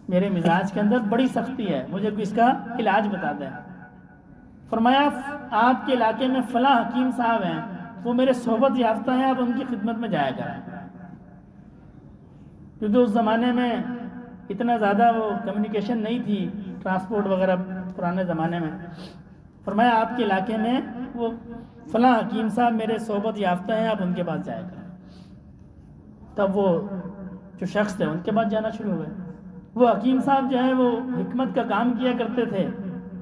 میرے مزاج کے اندر بڑی سختی ہے، مجھے اس کا علاج بتا دیں. فرمایا آپ کے علاقے میں فلاں حکیم صاحب ہیں، وہ میرے صحبت یافتہ ہیں، آپ ان کی خدمت میں جایا کریں. کیونکہ اس زمانے میں اتنا زیادہ وہ کمیونیکیشن نہیں تھی، ٹرانسپورٹ وغیرہ پرانے زمانے میں. فرمایا آپ کے علاقے میں وہ فلاں حکیم صاحب میرے صحبت یافتہ ہیں، آپ ان کے پاس جایا کریں. تب وہ جو شخص تھے ان کے پاس جانا شروع ہو گئے. وہ حکیم صاحب جو ہے وہ حکمت کا کام کیا کرتے تھے،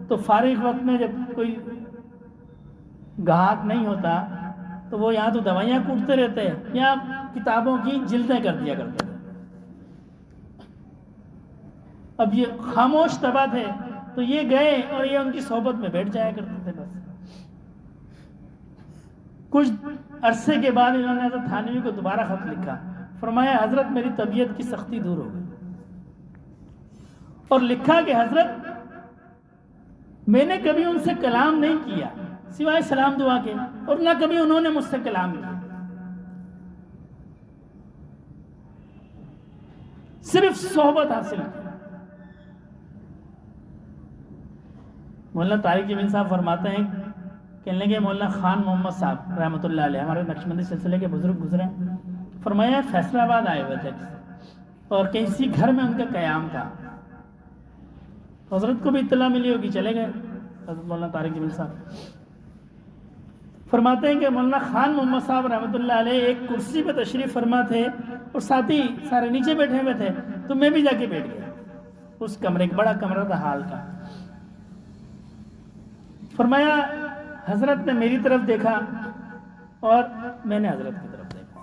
تو فارغ وقت میں جب کوئی گاہک نہیں ہوتا تو وہ یہاں تو دوائیاں کوٹتے رہتے یا کتابوں کی جلدیں کر دیا کرتے تھے. اب یہ خاموش طبع تھے تو یہ گئے اور یہ ان کی صحبت میں بیٹھ جایا کرتے تھے. بس کچھ عرصے کے بعد انہوں نے حضرت تھانوی کو دوبارہ خط لکھا. فرمایا حضرت میری طبیعت کی سختی دور ہو گئی. اور لکھا کہ حضرت میں نے کبھی ان سے کلام نہیں کیا سوائے سلام دعا کے, اور نہ کبھی انہوں نے مجھ سے کلام کیا. صرف صحبت حاصل کی. مولانا طارق جمیل صاحب فرماتے ہیں, کہنے لگے مولانا خان محمد صاحب رحمۃ اللہ علیہ ہمارے نقشبندی سلسلے کے بزرگ گزرے. فرمایا فیصلہ آباد آئے ہوئے تھے اور کسی گھر میں ان کا قیام تھا. حضرت کو بھی اطلاع ملی ہوگی, چلے گئے حضرت مولانا طارق جمیل صاحب. فرماتے ہیں کہ مولانا خان محمد صاحب رحمۃ اللہ علیہ ایک کرسی پہ تشریف فرما تھے اور ساتھی سارے نیچے بیٹھے ہوئے تھے, تو میں بھی جا کے بیٹھ گیا اس کمرے, ایک بڑا کمرہ تھا ہال کا. فرمایا حضرت نے میری طرف دیکھا اور میں نے حضرت کی طرف دیکھا.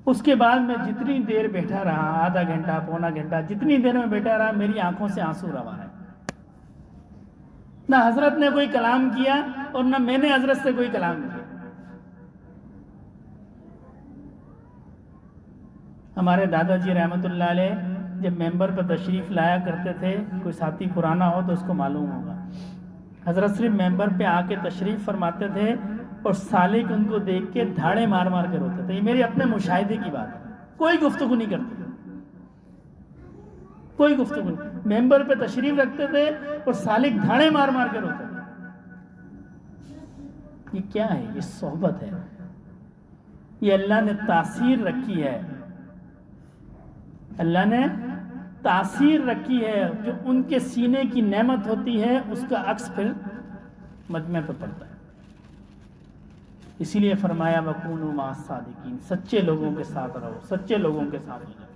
اس کے بعد میں جتنی دیر بیٹھا رہا, آدھا گھنٹہ پونا گھنٹہ, جتنی دیر میں بیٹھا رہا, میری آنکھوں سے آنسو روا ہے. نہ حضرت نے کوئی کلام کیا اور نہ میں نے حضرت سے کوئی کلام کیا. ہمارے دادا جی رحمۃ اللہ علیہ جب ممبر پر تشریف لایا کرتے تھے, کوئی ساتھی پرانا ہو تو اس کو معلوم ہوگا, حضرت صرف ممبر پہ آ کے تشریف فرماتے تھے اور سالک ان کو دیکھ کے دھاڑے مار مار کر روتے تھے. یہ میری اپنے مشاہدے کی بات ہے, کوئی گفتگو نہیں کرتے, کوئی گفتگو نہیں. ممبر پہ تشریف رکھتے تھے اور سالک دھاڑے مار مار کر روتے تھے. یہ کیا ہے؟ یہ صحبت ہے. یہ اللہ نے تاثیر رکھی ہے, اللہ نے تاثیر رکھی ہے. جو ان کے سینے کی نعمت ہوتی ہے اس کا عکس پھر مجمع پہ پڑتا ہے. اسی لیے فرمایا وَكُونُوا مَعَ الصَّادِقِينَ, سچے لوگوں کے ساتھ رہو, سچے لوگوں کے ساتھ ہو جاؤ.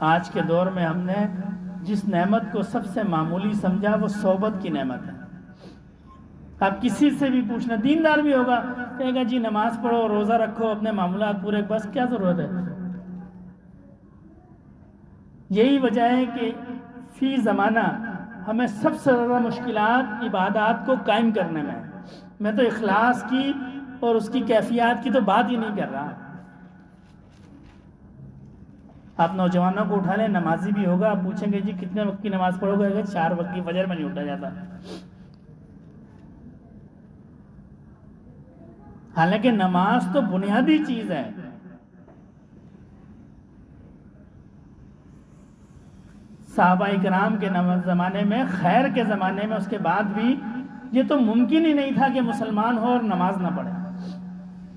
آج کے دور میں ہم نے جس نعمت کو سب سے معمولی سمجھا وہ صحبت کی نعمت ہے. آپ کسی سے بھی پوچھنا, دیندار بھی ہوگا, کہے گا جی نماز پڑھو, روزہ رکھو, اپنے معاملات پورے, بس کیا ضرورت ہے. یہی وجہ ہے کہ فی زمانہ ہمیں سب سے زیادہ مشکلات عبادات کو قائم کرنے میں. میں تو اخلاص کی اور اس کی کیفیات کی تو بات ہی نہیں کر رہا. آپ نوجوانوں کو اٹھا لیں, نمازی بھی ہوگا, آپ پوچھیں گے جی کتنے وقت کی نماز پڑھو گے, 4 وقت کی, فجر میں نہیں اٹھا جاتا. حالانکہ نماز تو بنیادی چیز ہے. صحابہ کرام کے زمانے میں, خیر کے زمانے میں, اس کے بعد بھی یہ تو ممکن ہی نہیں تھا کہ مسلمان ہو اور نماز نہ پڑھے.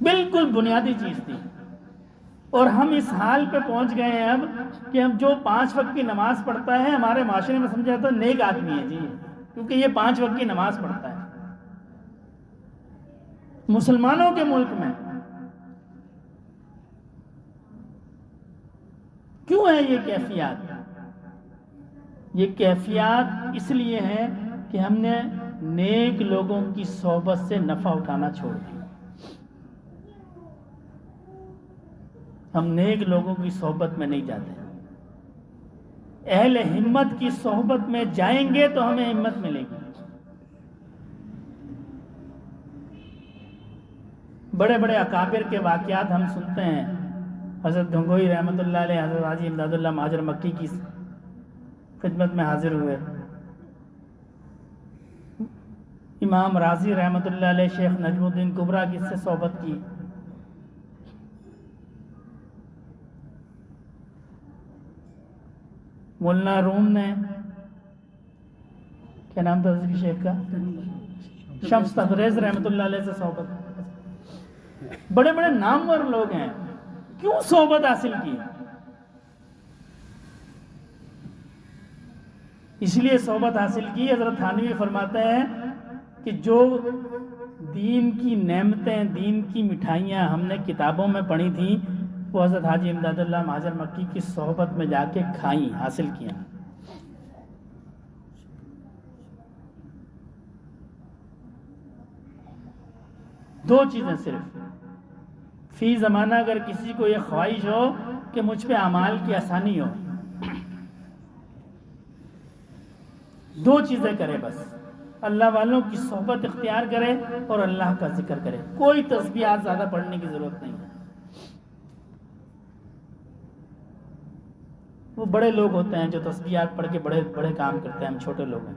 بالکل بنیادی چیز تھی. اور ہم اس حال پہ پہنچ گئے ہیں اب کہ ہم جو 5 وقت کی نماز پڑھتا ہے ہمارے معاشرے میں سمجھا جاتا ہے نیک آدمی ہے جی, کیونکہ یہ 5 وقت کی نماز پڑھتا ہے. مسلمانوں کے ملک میں کیوں ہے یہ کیفیات؟ یہ کیفیات اس لیے ہے کہ ہم نے نیک لوگوں کی صحبت سے نفع اٹھانا چھوڑ دیا. ہم نیک لوگوں کی صحبت میں نہیں جاتے. اہل ہمت کی صحبت میں جائیں گے تو ہمیں ہمت ملے گی. بڑے بڑے اکابر کے واقعات ہم سنتے ہیں. حضرت گنگوئی رحمۃ اللہ علیہ حضرت حاجی امداد اللہ مہاجر مکی کی خدمت میں حاضر ہوئے. امام راضی رحمۃ اللہ علیہ شیخ نجم الدین کبریٰ کی سے صحبت کی. مولانا روم نے, کیا نام تھا حضرت شیخ کا, شمس تبریز رحمۃ اللہ علیہ سے صحبت. بڑے بڑے نامور لوگ ہیں, کیوں صحبت حاصل کی؟ اس لیے صحبت حاصل کی. حضرت تھانوی فرماتے ہیں کہ جو دین کی نعمتیں, دین کی مٹھائیاں ہم نے کتابوں میں پڑھی تھیں وہ حضرت حاجی امداد اللہ مہاجر مکی کی صحبت میں جا کے کھائیں, حاصل کیا. دو چیزیں صرف فی زمانہ اگر کسی کو یہ خواہش ہو کہ مجھ پہ اعمال کی آسانی ہو، دو چیزیں کرے بس، اللہ والوں کی صحبت اختیار کرے اور اللہ کا ذکر کرے. کوئی تسبیحات زیادہ پڑھنے کی ضرورت نہیں ہے. وہ بڑے لوگ ہوتے ہیں جو تسبیحات پڑھ کے بڑے بڑے کام کرتے ہیں، ہم چھوٹے لوگ ہیں.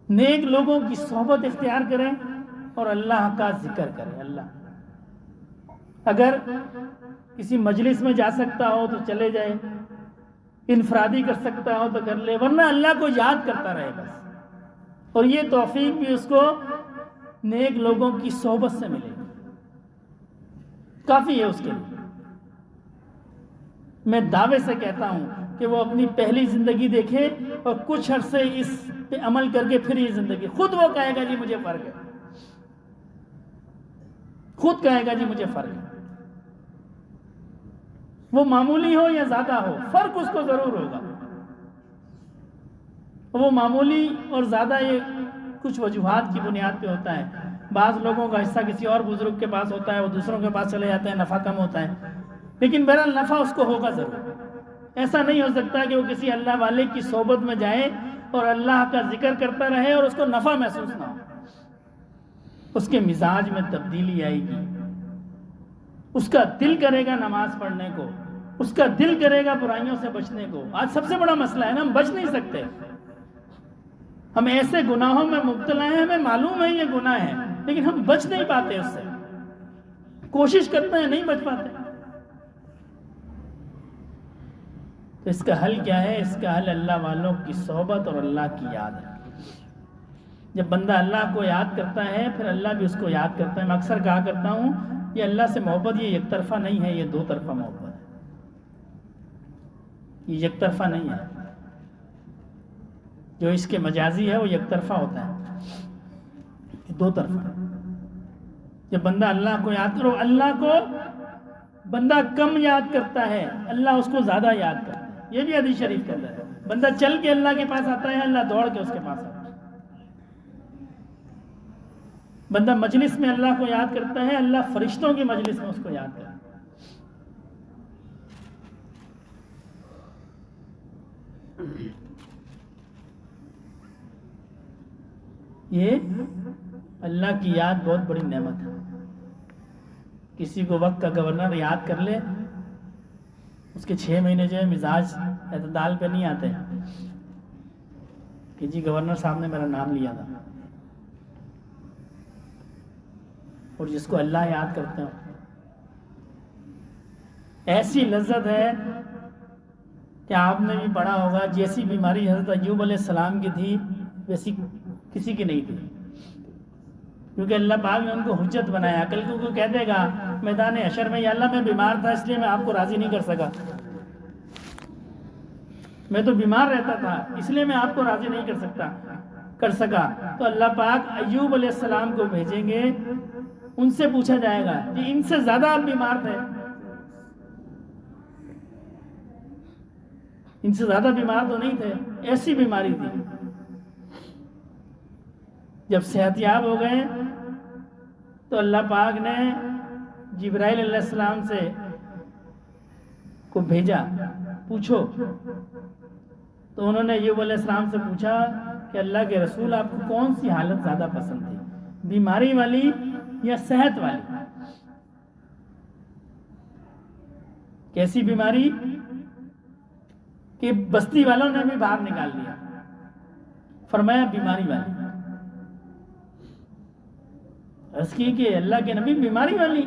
نیک لوگوں کی صحبت اختیار کریں اور اللہ کا ذکر کریں. اگر کسی مجلس میں جا سکتا ہو تو چلے جائے، انفرادی کر سکتا ہو تو کر لے، ورنہ اللہ کو یاد کرتا رہے بس. اور یہ توفیق بھی اس کو نیک لوگوں کی صحبت سے ملے گی، کافی ہے اس کے لیے. میں دعوے سے کہتا ہوں کہ وہ اپنی پہلی زندگی دیکھے اور کچھ عرصے اس پہ عمل کر کے پھر یہ زندگی خود وہ کہے گا جی مجھے فرق ہے، خود کہے گا جی مجھے فرق ہے. وہ معمولی ہو یا زیادہ ہو، فرق اس کو ضرور ہوگا. وہ معمولی اور زیادہ یہ کچھ وجوہات کی بنیاد پہ ہوتا ہے. بعض لوگوں کا حصہ کسی اور بزرگ کے پاس ہوتا ہے، وہ دوسروں کے پاس چلے جاتے ہیں، نفع کم ہوتا ہے. لیکن بہرحال نفع اس کو ہوگا ضرور. ایسا نہیں ہو سکتا کہ وہ کسی اللہ والے کی صحبت میں جائے اور اللہ کا ذکر کرتا رہے اور اس کو نفع محسوس نہ ہو. اس کے مزاج میں تبدیلی آئے گی، اس کا دل کرے گا نماز پڑھنے کو، اس کا دل کرے گا برائیوں سے بچنے کو. آج سب سے بڑا مسئلہ ہے نا، ہم بچ نہیں سکتے. ہم ایسے گناہوں میں مبتلا ہیں، ہمیں معلوم ہے یہ گناہ ہے، لیکن ہم بچ نہیں پاتے اس سے. کوشش کرتے ہیں، نہیں بچ پاتے. تو اس کا حل کیا ہے؟ اس کا حل اللہ والوں کی صحبت اور اللہ کی یاد ہے. جب بندہ اللہ کو یاد کرتا ہے پھر اللہ بھی اس کو یاد کرتا ہے. میں اکثر کہا کرتا ہوں یہ اللہ سے محبت یہ یک طرفہ نہیں ہے، یہ دو طرفہ محبت ہے. یہ یک طرفہ نہیں ہے. جو اس کے مجازی ہے وہ یک طرفہ ہوتا ہے، یہ دو طرفہ. جب بندہ اللہ کو یاد کرو، اللہ کو بندہ کم یاد کرتا ہے، اللہ اس کو زیادہ یاد کرتا ہے. یہ بھی حدیث شریف کہتا ہے. بندہ چل کے اللہ کے پاس آتا ہے، اللہ دوڑ کے اس کے پاس آتا ہے. بندہ مجلس میں اللہ کو یاد کرتا ہے، اللہ فرشتوں کی مجلس میں اس کو یاد کرتا ہے. یہ اللہ کی یاد بہت بڑی نعمت ہے. کسی کو وقت کا گورنر یاد کر لے، اس کے 6 مہینے جو ہے مزاج اعتدال پہ نہیں آتے کہ جی گورنر صاحب نے میرا نام لیا تھا. اور جس کو اللہ یاد کرتے ہیں ایسی لذت ہے کہ آپ نے بھی پڑھا ہوگا، جیسی بیماری حضرت ایوب علیہ السلام کی تھی ویسی کسی کی نہیں تھی، کیونکہ اللہ پاک نے ان کو حجت بنایا. کل کو کہہ دے گا میدان حشر میں، یا اللہ میں بیمار تھا اس لیے میں آپ کو راضی نہیں کر سکا، میں تو بیمار رہتا تھا اس لیے میں آپ کو راضی نہیں کر سکا. تو اللہ پاک ایوب علیہ السلام کو بھیجیں گے، ان سے پوچھا جائے گا کہ ان سے زیادہ آپ بیمار تھے، ان سے زیادہ بیمار تو نہیں تھے، ایسی بیماری تھی. جب صحت یاب ہو گئے تو اللہ پاک نے جبرائیل علیہ السلام سے کو بھیجا، پوچھو. تو انہوں نے ایوب علیہ السلام سے پوچھا کہ اللہ کے رسول آپ کو کون سی حالت زیادہ پسند تھی، بیماری والی یا صحت والی؟ کیسی بیماری کہ بستی والوں نے بھی باہر نکال دیا؟ فرمایا بیماری والی. عرض کی کہ اللہ کے نبی بیماری والی؟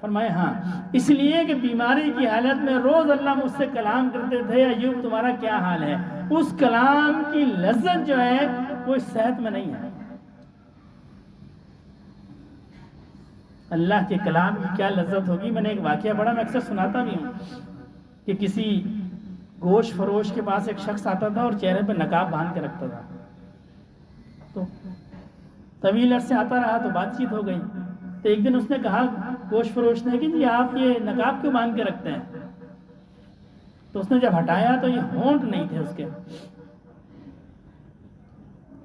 فرمایا ہاں، اس لیے کہ بیماری کی حالت میں روز اللہ مجھ سے کلام کرتے تھے، ایوب تمہارا کیا حال ہے. اس کلام کی لذت جو ہے وہ اس صحت میں نہیں ہے. اللہ کے کلام کی کیا لذت ہوگی. میں نے ایک واقعہ پڑھا، میں اکثر سناتا بھی ہوں کہ کسی گوشت فروش کے پاس ایک شخص آتا تھا اور چہرے پہ نقاب باندھ کے رکھتا تھا. تو طویل عرصے آتا رہا تو بات چیت ہو گئی. تو ایک دن اس نے کہا گوشت فروش نے کہ جی آپ یہ نقاب کیوں باندھ کے رکھتے ہیں؟ تو اس نے جب ہٹایا تو یہ ہونٹ نہیں تھے اس کے.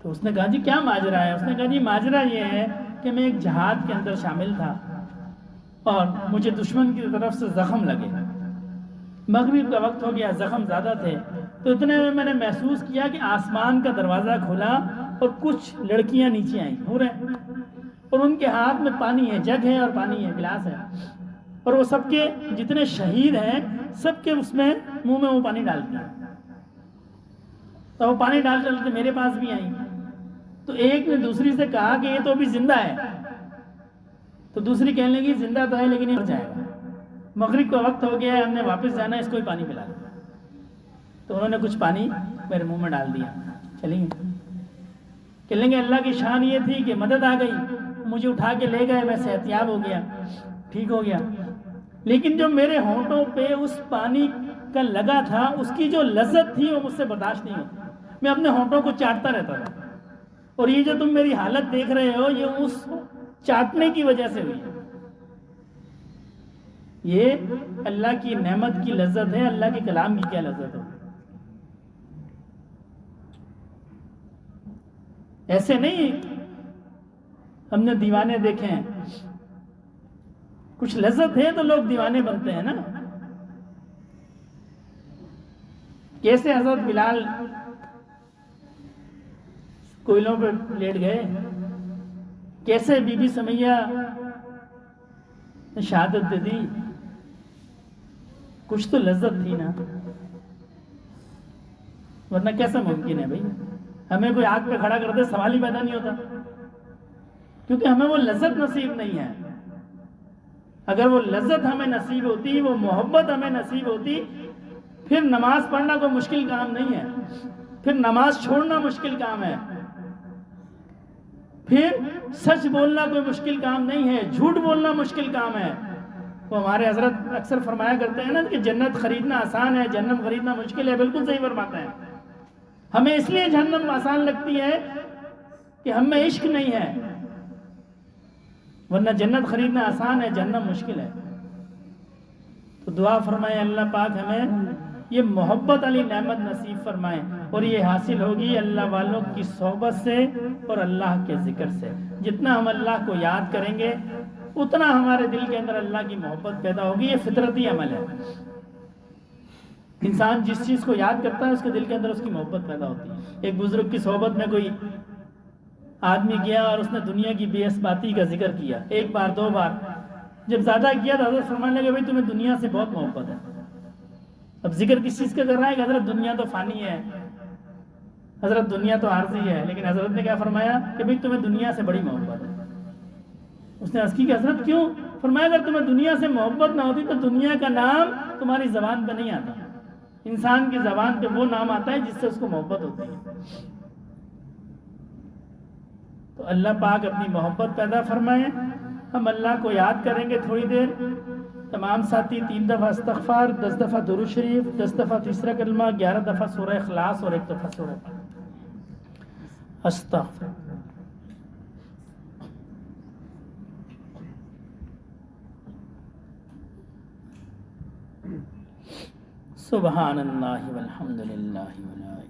تو اس نے کہا جی کیا ماجرا ہے؟ اس نے کہا جی ماجرا یہ ہے کہ میں ایک جہاد کے اندر شامل تھا اور مجھے دشمن کی طرف سے زخم لگے، مغرب کا وقت ہو گیا، زخم زیادہ تھے، تو اتنے میں نے محسوس کیا کہ آسمان کا دروازہ کھلا اور کچھ لڑکیاں نیچے آئیں ہو رہے، اور ان کے ہاتھ میں پانی ہے، جگ ہے اور پانی ہے، گلاس ہے، اور وہ سب کے جتنے شہید ہیں سب کے اس میں منہ میں وہ پانی ڈالتی ہیں، تو وہ پانی ڈالتے میرے پاس بھی آئیں، تو ایک نے دوسری سے کہا کہ یہ تو ابھی زندہ ہے، تو دوسری کہنے لگی زندہ تو ہے لیکن یہ مر جائے گا، مغرب کا وقت ہو گیا ہے، ہم نے واپس جانا ہے، اس کو ہی پانی پلا دیا، تو انہوں نے کچھ پانی میرے منہ میں ڈال دیا، چلیں گے کہنے گے اللہ کی شان یہ تھی کہ مدد آ گئی، مجھے اٹھا کے لے گئے، میں صحتیاب ہو گیا، ٹھیک ہو گیا، لیکن جو میرے ہونٹوں پہ اس پانی کا لگا تھا اس کی جو لذت تھی وہ مجھ سے برداشت نہیں ہوتی، میں اپنے ہونٹوں کو چاٹتا رہتا تھا، اور یہ جو تم میری حالت دیکھ رہے ہو یہ اس چاٹنے کی وجہ سے ہوئی ہے، یہ اللہ کی نعمت کی لذت ہے، اللہ کے کلام کی کیا لذت ہے، ایسے نہیں ہم نے دیوانے دیکھے ہیں، کچھ لذت ہے تو لوگ دیوانے بنتے ہیں نا، کیسے حضرت بلال کوئلوں پہ لیٹ گئے، کیسے بی بی سمیہ نے شہادت دے دی، کچھ تو لذت تھی نا، ورنہ کیسا ممکن ہے بھائی، ہمیں کوئی آگ پہ کھڑا کر دے سوال ہی پیدا نہیں ہوتا، کیونکہ ہمیں وہ لذت نصیب نہیں ہے، اگر وہ لذت ہمیں نصیب ہوتی، وہ محبت ہمیں نصیب ہوتی، پھر نماز پڑھنا کوئی مشکل کام نہیں ہے، پھر نماز چھوڑنا مشکل کام ہے، پھر سچ بولنا کوئی مشکل کام نہیں ہے، جھوٹ بولنا مشکل کام ہے، وہ ہمارے حضرت اکثر فرمایا کرتے ہیں نا کہ جنت خریدنا آسان ہے، جہنم خریدنا مشکل ہے، بالکل صحیح فرماتے ہیں، ہمیں اس لیے جہنم آسان لگتی ہے کہ ہم میں عشق نہیں ہے، ورنہ جنت خریدنا آسان ہے، جہنم مشکل ہے، تو دعا فرمائیں اللہ پاک ہمیں یہ محبت علی نعمت نصیب فرمائیں، اور یہ حاصل ہوگی اللہ والوں کی صحبت سے اور اللہ کے ذکر سے، جتنا ہم اللہ کو یاد کریں گے اتنا ہمارے دل کے اندر اللہ کی محبت پیدا ہوگی، یہ فطرتی عمل ہے، انسان جس چیز کو یاد کرتا ہے اس کے دل کے اندر اس کی محبت پیدا ہوتی ہے، ایک بزرگ کی صحبت میں کوئی آدمی گیا اور اس نے دنیا کی بے اسباتی کا ذکر کیا، ایک بار دو بار، جب زیادہ کیا تو حضرت فرمانے لگے بھائی تمہیں دنیا سے بہت محبت ہے، اب ذکر کس چیز کا کر رہا ہے کہ حضرت دنیا تو فانی ہے، حضرت دنیا تو عارضی ہے، لیکن حضرت نے کیا فرمایا کہ بھائی تمہیں دنیا سے بڑی محبت ہے، اس نے عرض کی کہ حضرت کیوں؟ فرمایا اگر تمہیں دنیا سے محبت نہ ہوتی تو دنیا کا نام تمہاری زبان پہ نہیں آتا، انسان کی زبان پہ وہ نام آتا ہے جس سے اس کو محبت ہوتی ہے، تو اللہ پاک اپنی محبت پیدا فرمائے، ہم اللہ کو یاد کریں گے تھوڑی دیر، تمام ساتھی 3 دفعہ استغفار، 10 دفعہ درود شریف، 10 دفعہ تیسرا کلمہ، 11 دفعہ سورہ اخلاص اور 1 دفعہ سورہ استغفر۔ سبحان اللہ والحمد للہ ولا الہ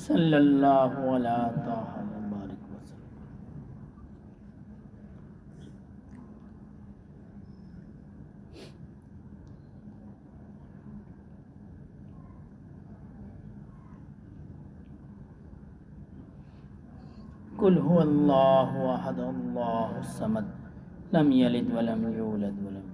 صلی اللہ علیہ وبارک وسلم۔ قل هو اللہ احد اللہ الصمد لم یلد ولم یولد ولم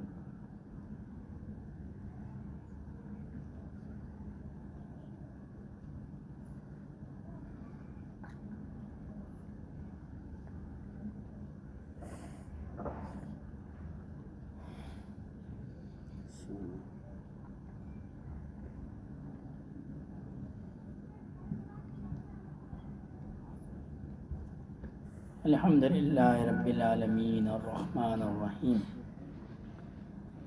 الحمد للہ رب العالمین الرحمن الرحیم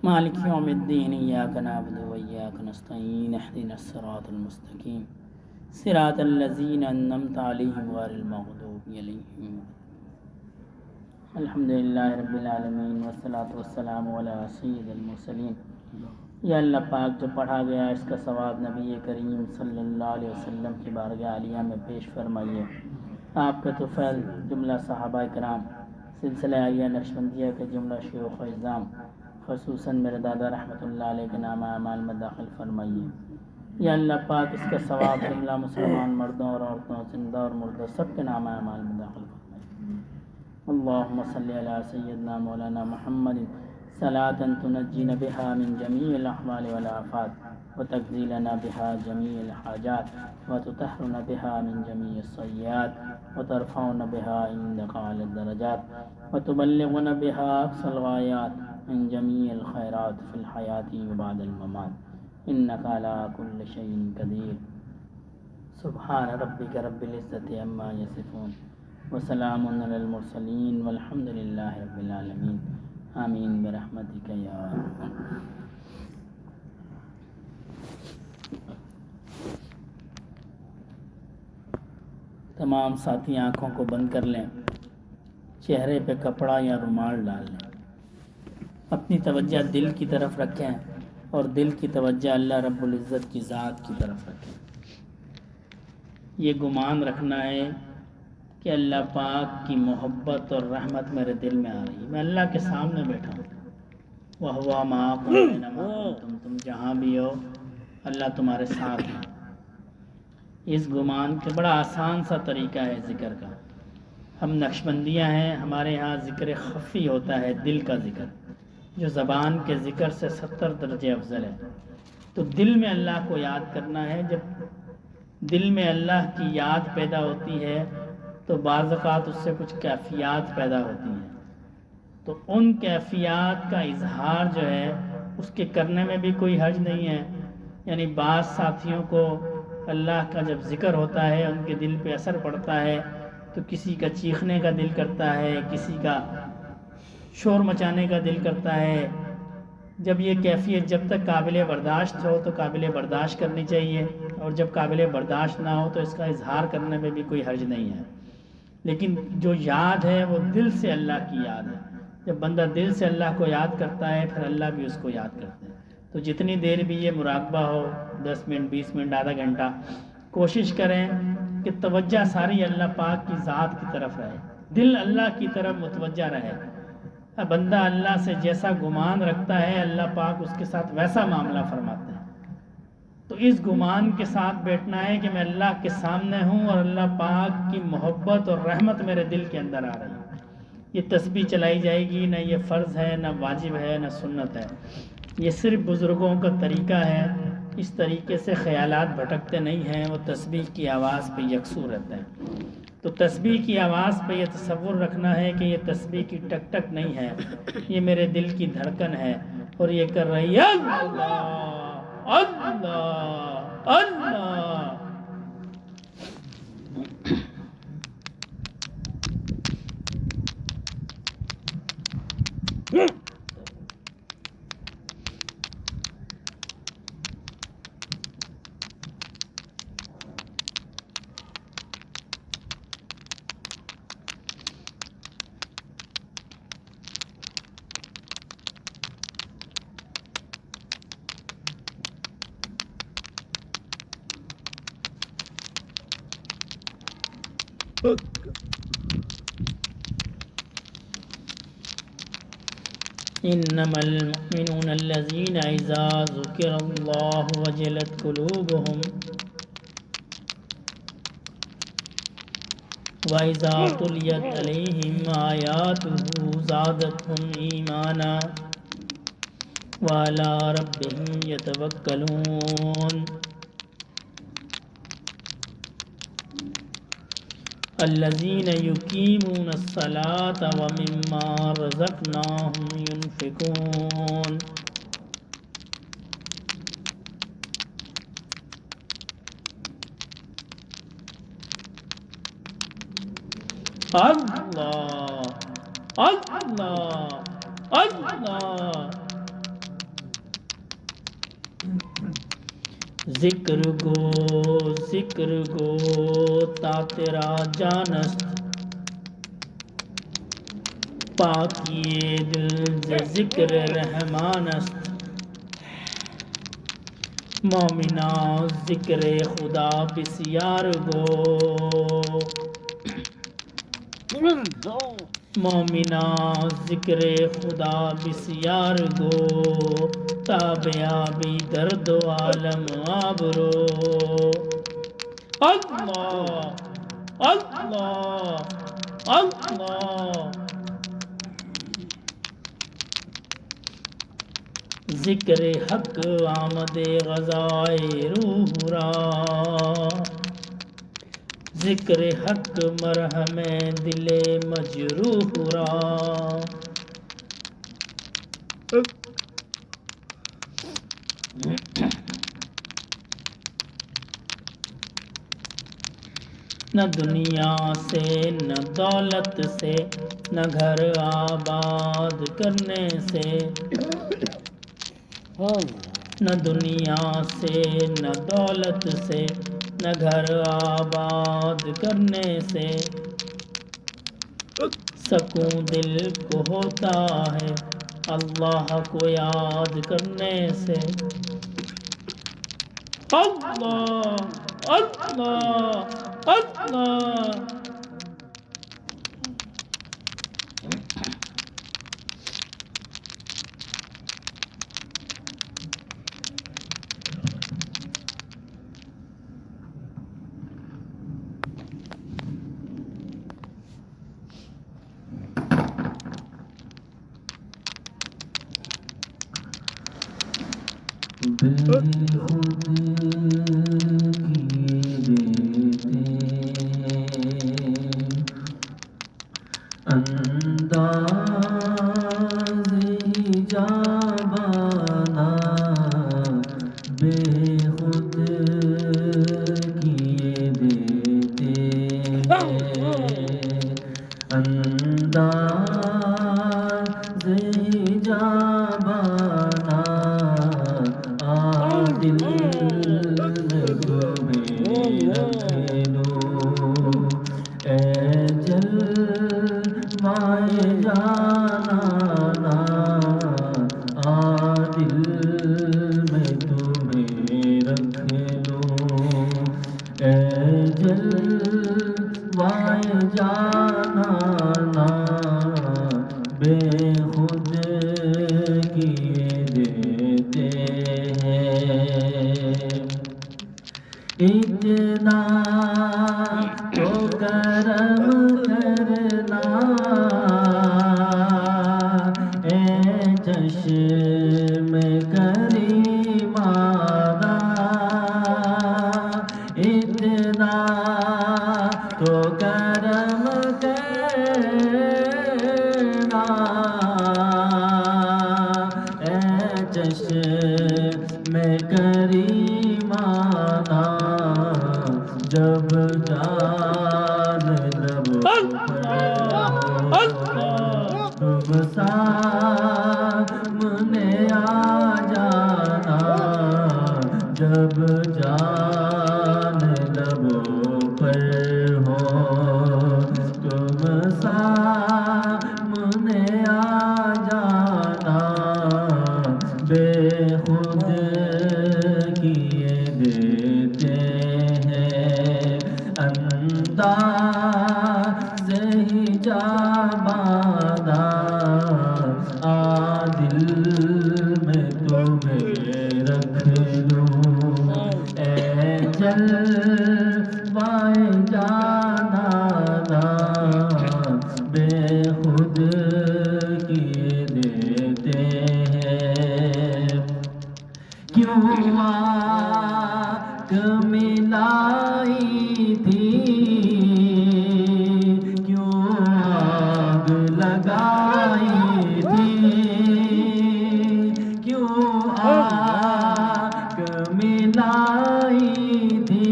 مالک یوم الدین ایاک نعبد و ایاک نستعین اہدنا الصراط المستقیم صراط الذین انعمت علیہم غیر المغضوب علیہم. الحمد للہ رب العالمین والصلاة والسلام علی سید المرسلین. یا اللہ پاک جو پڑھا گیا اس کا ثواب نبی کریم صلی اللہ علیہ وسلم کی بارگاہ عالیہ میں پیش فرمائیے. آپ کا طفیل جملہ صحابہ کرام سلسلہ عالیہ نقشبندیہ کے جملہ شیوخ و اعظام خصوصاً میرے دادا رحمۃ اللہ علیہ کے نام اعمال میں داخل فرمائیے. یا اللہ پاک اس کا ثواب جملہ مسلمان مردوں اور عورتوں زندہ اور مردہ سب کے نام اعمال میں داخل فرمائیے. اللہم صلی علی سیدنا مولانا محمد صلاۃ تنجینا بها من جمیع الاحوال والآفات وتقضیلنا بها جمیع الحاجات وتطہرنا بها من جمیع السیئات وترفعنا بها عندک اعلی الدرجات وتبلغنا بها اقصى الغایات من جمیع الخیرات فی الحیاة وبعد الممات انک علی کل شیء قدیر. سبحان ربک رب العزۃ عما یصفون وسلام علی المرسلین والحمد للہ رب العالمین. آمین برحمتک یا ارحم. تمام ساتھی آنکھوں کو بند کر لیں، چہرے پہ کپڑا یا رومال ڈال لیں، اپنی توجہ دل کی طرف رکھیں اور دل کی توجہ اللہ رب العزت کی ذات کی طرف رکھیں. یہ گمان رکھنا ہے کہ اللہ پاک کی محبت اور رحمت میرے دل میں آ رہی ہے. میں اللہ کے سامنے بیٹھا ہوں. وَهُوَ مَعَكُمْ أَيْنَمَا كُنتُمْ. تم جہاں بھی ہو اللہ تمہارے ساتھ ہے. اس گمان کے بڑا آسان سا طریقہ ہے ذکر کا. ہم نقشبندیاں ہیں، ہمارے ہاں ذکر خفی ہوتا ہے، دل کا ذکر جو زبان کے ذکر سے 70 درجے افضل ہے. تو دل میں اللہ کو یاد کرنا ہے. جب دل میں اللہ کی یاد پیدا ہوتی ہے تو بعض اوقات اس سے کچھ کیفیات پیدا ہوتی ہیں. تو ان کیفیات کا اظہار جو ہے اس کے کرنے میں بھی کوئی حرج نہیں ہے. یعنی بعض ساتھیوں کو اللہ کا جب ذکر ہوتا ہے ان کے دل پہ اثر پڑتا ہے تو کسی کا چیخنے کا دل کرتا ہے، کسی کا شور مچانے کا دل کرتا ہے. جب یہ کیفیت جب تک قابل برداشت ہو تو قابل برداشت کرنی چاہیے، اور جب قابل برداشت نہ ہو تو اس کا اظہار کرنے میں بھی کوئی حرج نہیں ہے. لیکن جو یاد ہے وہ دل سے اللہ کی یاد ہے. جب بندہ دل سے اللہ کو یاد کرتا ہے پھر اللہ بھی اس کو یاد کرتے ہیں. تو جتنی دیر بھی یہ مراقبہ ہو، 10 منٹ 20 منٹ آدھا گھنٹہ، کوشش کریں کہ توجہ ساری اللہ پاک کی ذات کی طرف رہے، دل اللہ کی طرف متوجہ رہے. بندہ اللہ سے جیسا گمان رکھتا ہے اللہ پاک اس کے ساتھ ویسا معاملہ فرماتے ہیں. تو اس گمان کے ساتھ بیٹھنا ہے کہ میں اللہ کے سامنے ہوں اور اللہ پاک کی محبت اور رحمت میرے دل کے اندر آ رہی ہے. یہ تسبیح چلائی جائے گی، نہ یہ فرض ہے نہ واجب ہے نہ سنت ہے. یہ صرف بزرگوں کا طریقہ ہے. اس طریقے سے خیالات بھٹکتے نہیں ہیں، وہ تسبیح کی آواز پہ یکسو رہتے ہیں. تو تسبیح کی آواز پہ یہ تصور رکھنا ہے کہ یہ تسبیح کی ٹک ٹک نہیں ہے، یہ میرے دل کی دھڑکن ہے اور یہ کر رہی ہے اللہ اللہ اللہ. انما المؤمنون الذين اذا ذكر الله وجلت قلوبهم واذا تليت عليهم آياته زادتهم ایمانا وعلى ربهم يتوكلون. الذين يقيمون الصلاة ومما رزقناهم ينفقون. اللہ اللہ اللہ ذکر گو تا تیرا جانست پاکی دل ز ذکر رحمانست مومنا ذکر خدا بسیار گو مومنا ذکر خدا بسیار گو تابعابی درد و عالم آبرو اللہ اللہ اللہ ذکر حق آمد غذائے روح را ذکر حق مرہم دل مجروح را نہ دنیا سے نہ دولت سے نہ گھر آباد کرنے سے نہ دنیا سے نہ دولت سے نہ گھر آباد کرنے سے سکون دل کو ہوتا ہے اللہ کو یاد کرنے سے اللہ اللہ اللہ بے خود انداز جابانا بے خود کیے دیتے انداز جابانا دل تمہیں رکھ لو اے جلوائے جانانا دل میں تمہیں رکھ لو اے جلوائے جانانا بے خود کیے دیتے اتنا تو کرم کرنا اے چشم کریمانہ اتنا تو کرم کرنا اے چشم کریمانہ جب جان لب تم سامنے آ جانا جب جان لبوں پر ہو تم سامنے آ جانا بے خود کیے دیتے انداز جابانا دل میں تمہیں رکھ لوں اے جلوائے جانانا بے خود کیے دیتے ہیں کیوں آگ ملائی تھی کیوں آگ لگائی تھی کیوں آگ ملائی تھی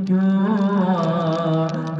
کیوں آگ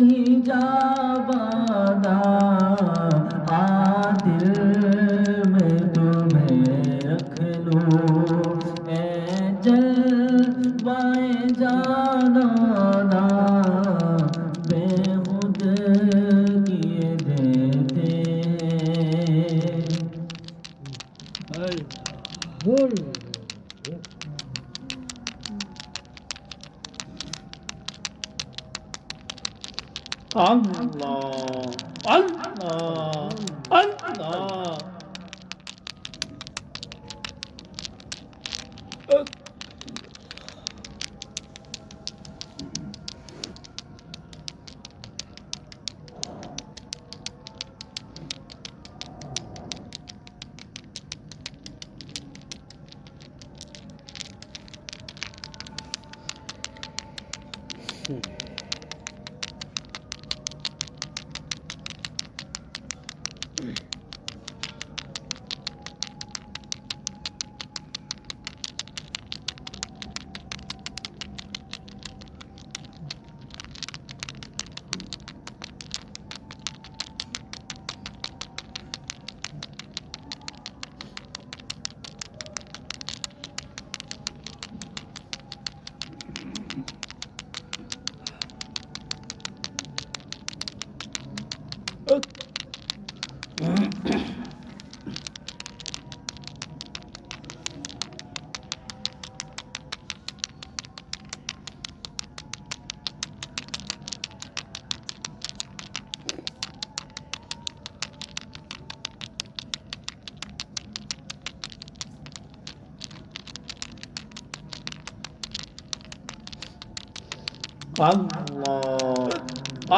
ہی جا بادا دل میں تمہیں رکھ لوں اے جلوائے جانا بے خود کیے دیتے اللہ اللہ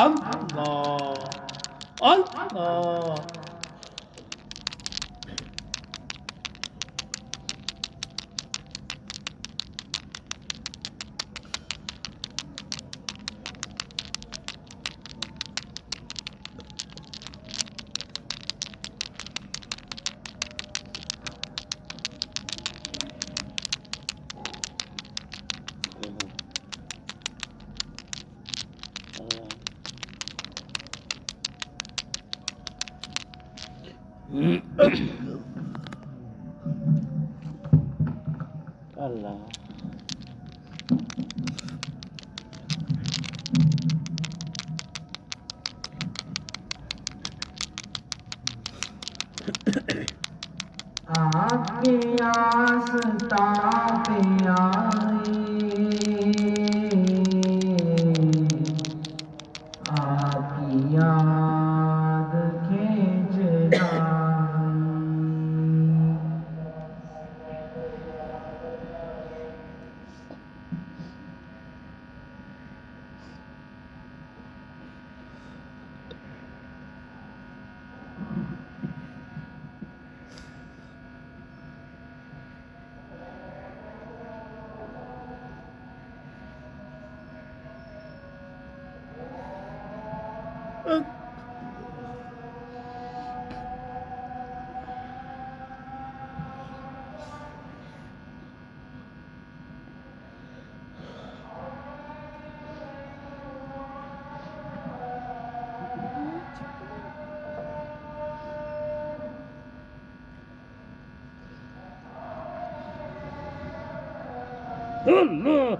اللہ اللہ اللہ آپ کے آستان پہ آئے آپ کی یاد کھینچ لائی اللہ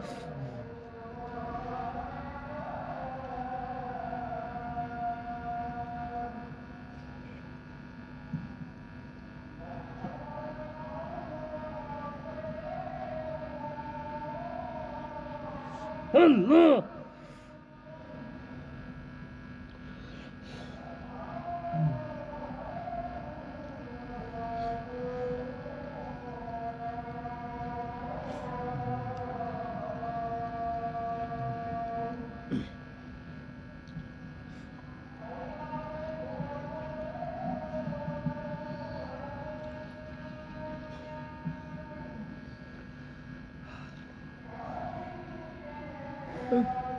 اللہ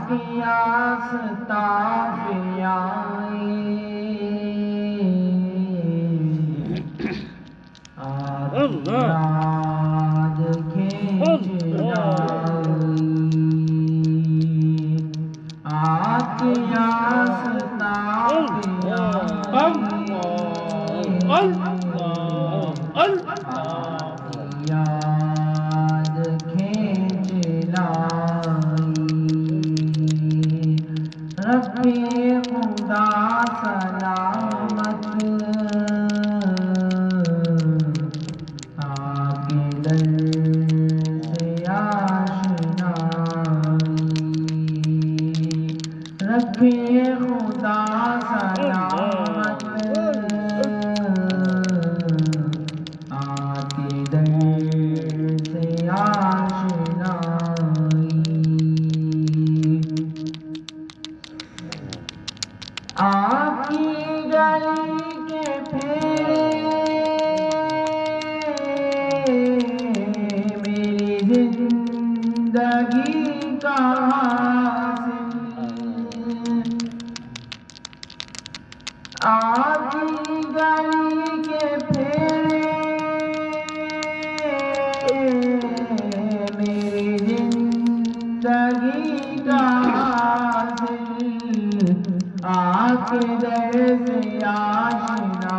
کی آفتاب آئی آپ کی یاد کھینچ لائی آپ کی آفتاب یاد کھینچ لائی ربی خدا سلامت آپ کے در سے آشنائی ربی خدا سلامت آپ کے در سے آشنائی آپ کی گلی کے پھیرے میری زندگی کا حاصل آپ کی گلی کے پھیرے میری زندگی کا حاصل آپ کے در سے آشنا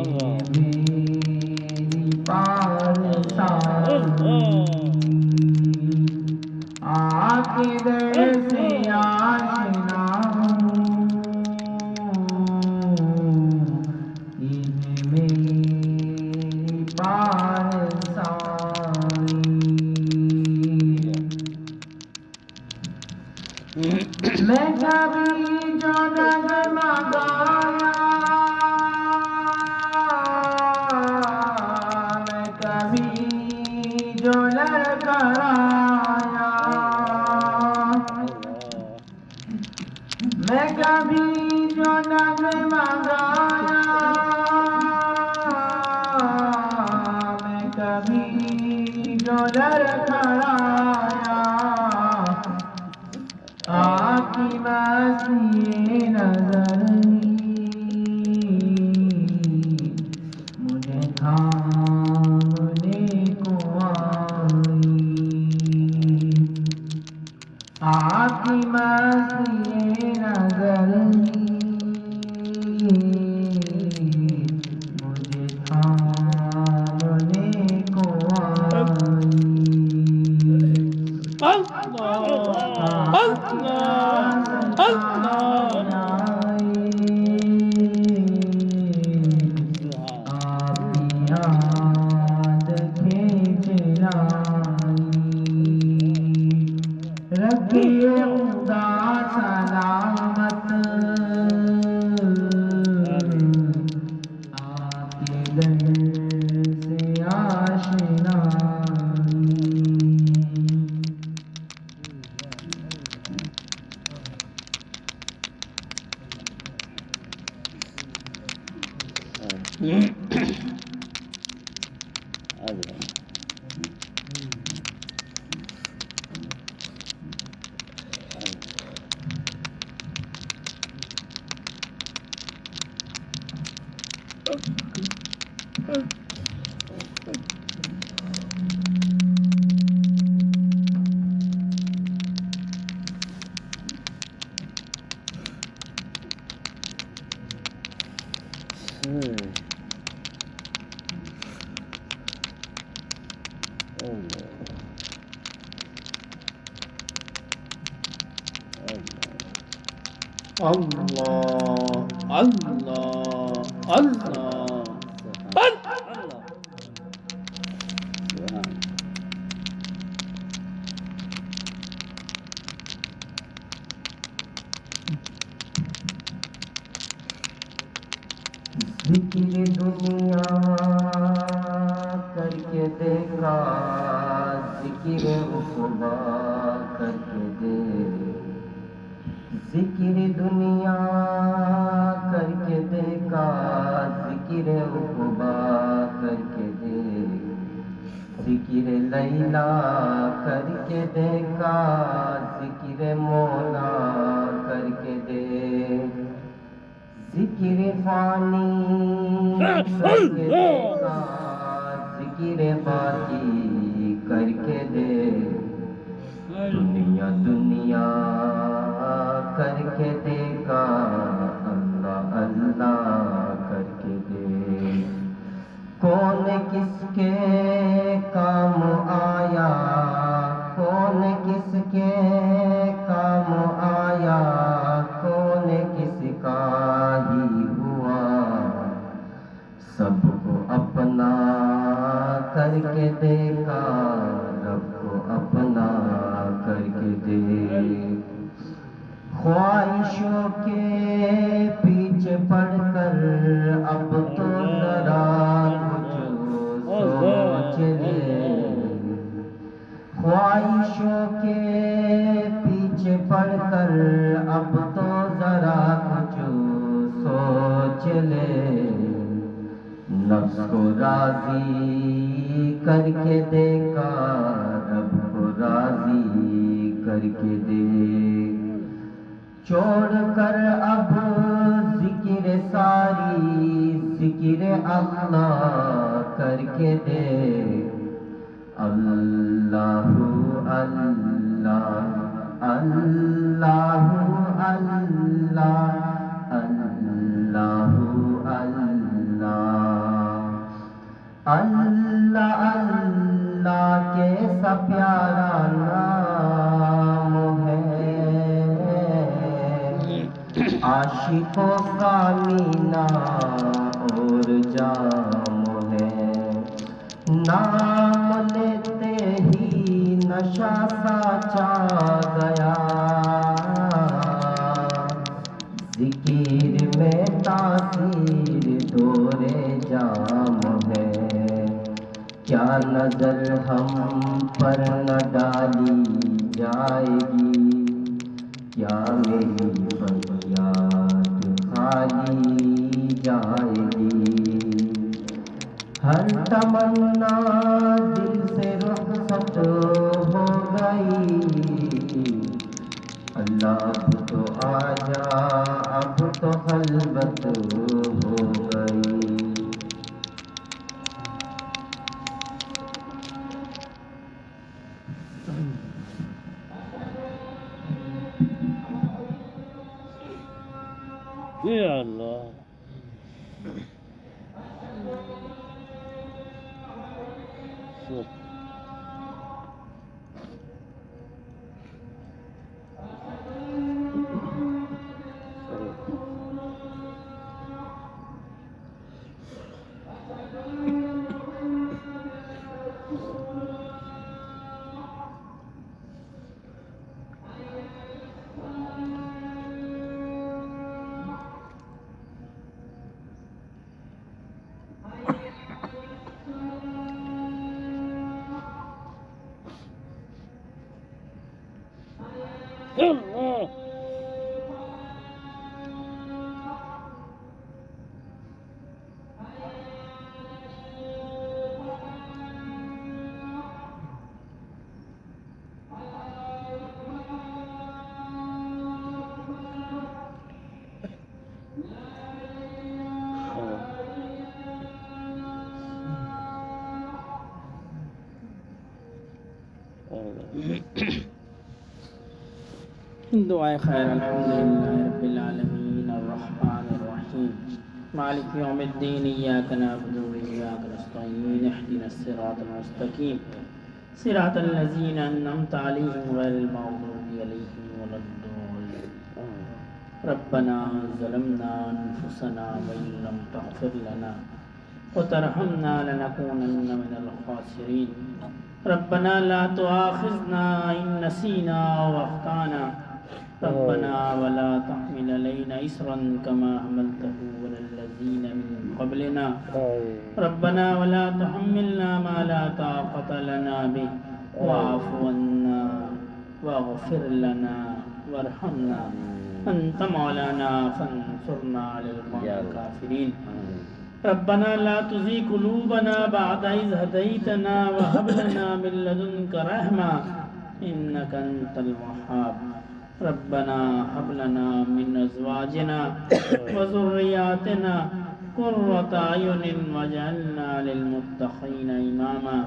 یہ میری پارسانی آپ کے در سے آشنا یہ میری پارسانی میں کبھی جو ڈگمگایا میں کبھی جو لڑکھڑایا میں کبھی جو ڈگمگایا میں کبھی جو لڑکھڑایا آپ کی مسیح نظر مجھے تھامنے کو آئی آپ کی مسیح نظر مجھے تھامنے کو آئی یاد کھینچ لائی رکھیے خدا سلامت آپ کے در سے آشنائی اللہ اللہ اللہ ذکر دنیا کر کے دیکھا ذکر عقبا کر کے دیکھ ذکر دنیا کر کے دیکھا ذکر عقبا کر کے دیکھ ذکر لیلا کر کے دیکھا ذکر مولا کر کے دیکھ ذکر فانی کر کے دیکھا ذکر باقی کر کے دیکھ دنیا دنیا کر کے دیکھا اللہ اللہ کر کے دیکھ کون کس کے کام آیا کون کس کے کام آیا کون کس کا ہی ہوا سب کو اپنا کر کے دیکھا رب کو اپنا کر کے دیکھ خواہشوں کے پیچھے پڑ کر اب تو ذرا کچھ سوچ لے خواہشوں کے پیچھے پڑ کر اب تو ذرا کچھ سوچ لے نفس کو راضی کر کے دیکھا رب کو راضی کر کے دیکھ چھوڑ کر اب ذکر ساری ذکر اللہ کر کے دیکھ اللہ اللہ اللہ اللہ اللہ اللہ اللہ کیسا پیارا نام ہے عاشقوں کا مینا اور جام ہے نام لیتے ہی نشہ سا چھا گیا ذکر میں تاثیر دورے جام ہے کیا نظر ہم پر نہ ڈالی جائے گی کیا میری فریاد خالی جائے گی ہر تمنا دل سے رخصت ہو گئی اللہ اب تو آجا اب تو خلوت ہو گئی یا اللہ دعائے خیر الحمدللہ رب العالمین الرحمن الرحیم مالک یوم الدین ایاک نعبد و ایاک نستعین اهدنا الصراط المستقیم صراط الذین انعمت علیہم غیر المغضوب علیہم ولا الضالین ربنا ظلمنا انفسنا وان لم تغفر لنا وترحمنا لنكونن من الخاسرین ربنا لا تؤاخذنا ان نسینا او اخطانا ربنا ولا تحمل علينا إصرا كما حملته على الذين من قبلنا ربنا ولا تحملنا ما لا طاقة لنا به واعف عنا واغفر لنا وارحمنا أنت مولانا فانصرنا على القوم الكافرين ربنا لا تزغ قلوبنا بعد إذ هديتنا وهب لنا من لدنك رحمة إنك أنت الوهاب ربنا هب لنا من أزواجنا وذرياتنا قرة أعين واجعلنا للمتقين إماما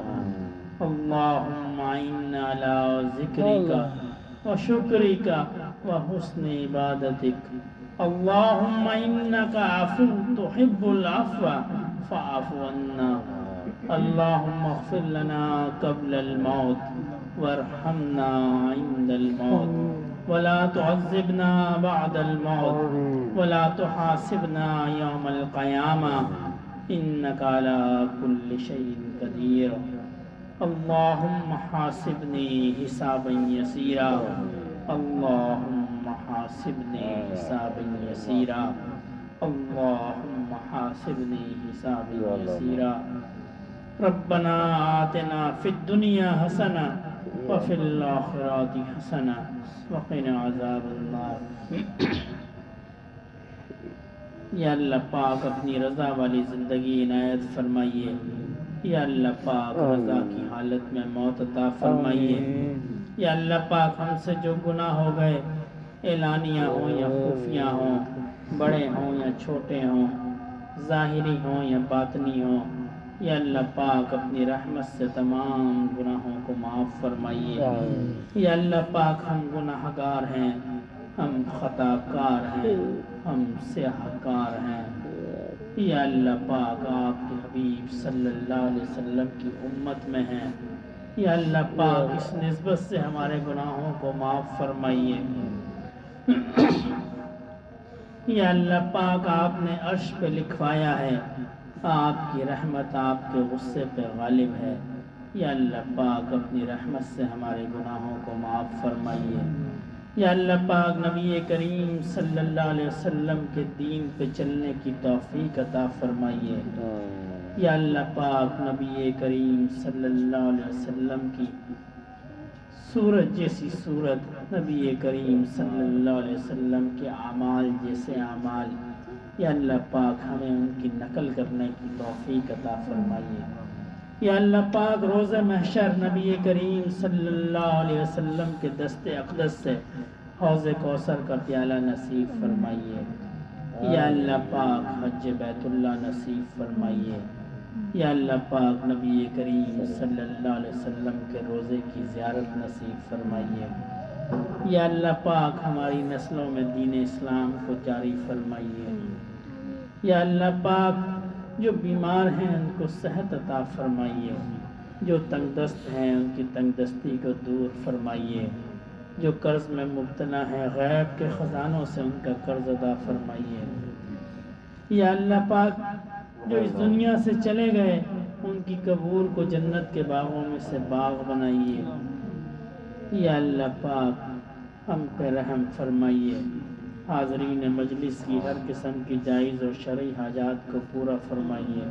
اللهم إنا على ذكرك وشكرك وحسن عبادتك اللهم إنك عفو تحب العفو فاعف عنا اللهم اغفر لنا قبل الموت وارحمنا عند الموت ولا تعذبنا بعد الموت ولا تحاسبنا يوم القيامة إنك على كل شيء قدير اللهم حاسبني حسابا يسيرا اللهم حاسبني حسابا يسيرا اللهم حاسبني حسابا يسيرا ربنا آتنا في الدنيا حسنة وفي الآخرة حسنة وقنا عذاب النار یا اللہ پاک اپنی رضا والی زندگی عنایت فرمائیے یا اللہ پاک رضا کی حالت میں موت عطا فرمائیے یا اللہ پاک ہم سے جو گناہ ہو گئے اعلانیہ ہوں یا خفیہ ہوں بڑے ہوں یا چھوٹے ہوں ظاہری ہوں یا باطنی ہوں یا اللہ پاک اپنی رحمت سے تمام گناہوں کو معاف فرمائیے یا اللہ پاک ہم گناہ گار ہیں ہم خطا کار ہیں ہم سیاہ کار ہیں یا اللہ پاک آپ کے حبیب صلی اللہ علیہ وسلم کی امت میں ہیں یا اللہ پاک اس نسبت سے ہمارے گناہوں کو معاف فرمائیے یا اللہ پاک آپ نے عرش پہ لکھوایا ہے آپ کی رحمت آپ کے غصے پہ غالب ہے یا اللہ پاک اپنی رحمت سے ہمارے گناہوں کو معاف فرمائیے یا اللہ پاک نبی کریم صلی اللہ علیہ وسلم کے دین پہ چلنے کی توفیق عطا فرمائیے یا اللہ پاک نبی کریم صلی اللہ علیہ وسلم کی سورج جیسی صورت نبی کریم صلی اللہ علیہ وسلم کے اعمال جیسے اعمال یا اللہ پاک ہمیں ان کی نقل کرنے کی توفیق عطا فرمائیے یا اللہ پاک روز محشر نبی کریم صلی اللہ علیہ وسلم کے دست اقدس سے حوض کوثر کا پیالہ نصیب فرمائیے یا اللہ پاک حج بیت اللہ نصیب فرمائیے یا اللہ پاک نبی کریم صلی اللہ علیہ وسلم کے روزے کی زیارت نصیب فرمائیے یا اللہ پاک ہماری نسلوں میں دین اسلام کو جاری فرمائیے یا اللہ پاک جو بیمار ہیں ان کو صحت عطا فرمائیے جو تنگ دست ہیں ان کی تنگ دستی کو دور فرمائیے جو قرض میں مبتلا ہیں غیب کے خزانوں سے ان کا قرض ادا فرمائیے یا اللہ پاک جو اس دنیا سے چلے گئے ان کی قبور کو جنت کے باغوں میں سے باغ بنائیے یا اللہ پاک ہم پہ رحم فرمائیے حاضرین مجلس کی ہر قسم کی جائز اور شرعی حاجات کو پورا فرمائیے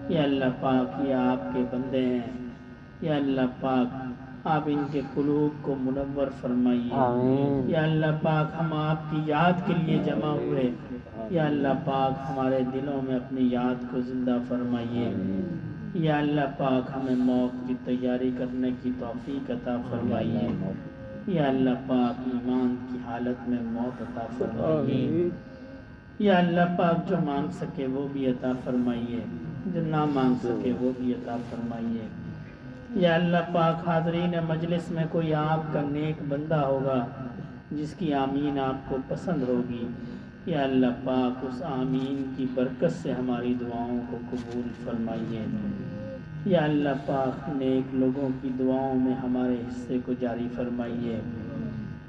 یا اللہ پاک یہ آپ کے بندے ہیں یا اللہ پاک آپ ان کے قلوب کو منور فرمائیے یا اللہ پاک ہم آپ کی یاد کے لیے جمع ہوئے یا اللہ پاک ہمارے دلوں میں اپنی یاد کو زندہ فرمائیے یا اللہ پاک ہمیں موت کی تیاری کرنے کی توفیق عطا فرمائیے یا اللہ پاک ایمان کی حالت میں موت عطا فرمائیے یا اللہ پاک جو مانگ سکے وہ بھی عطا فرمائیے جو نہ مانگ سکے وہ بھی عطا فرمائیے یا اللہ پاک حاضرین مجلس میں کوئی آپ کا نیک بندہ ہوگا جس کی آمین آپ کو پسند ہوگی یا اللہ پاک اس آمین کی برکت سے ہماری دعاؤں کو قبول فرمائیے یا اللہ پاک نیک لوگوں کی دعاؤں میں ہمارے حصے کو جاری فرمائیے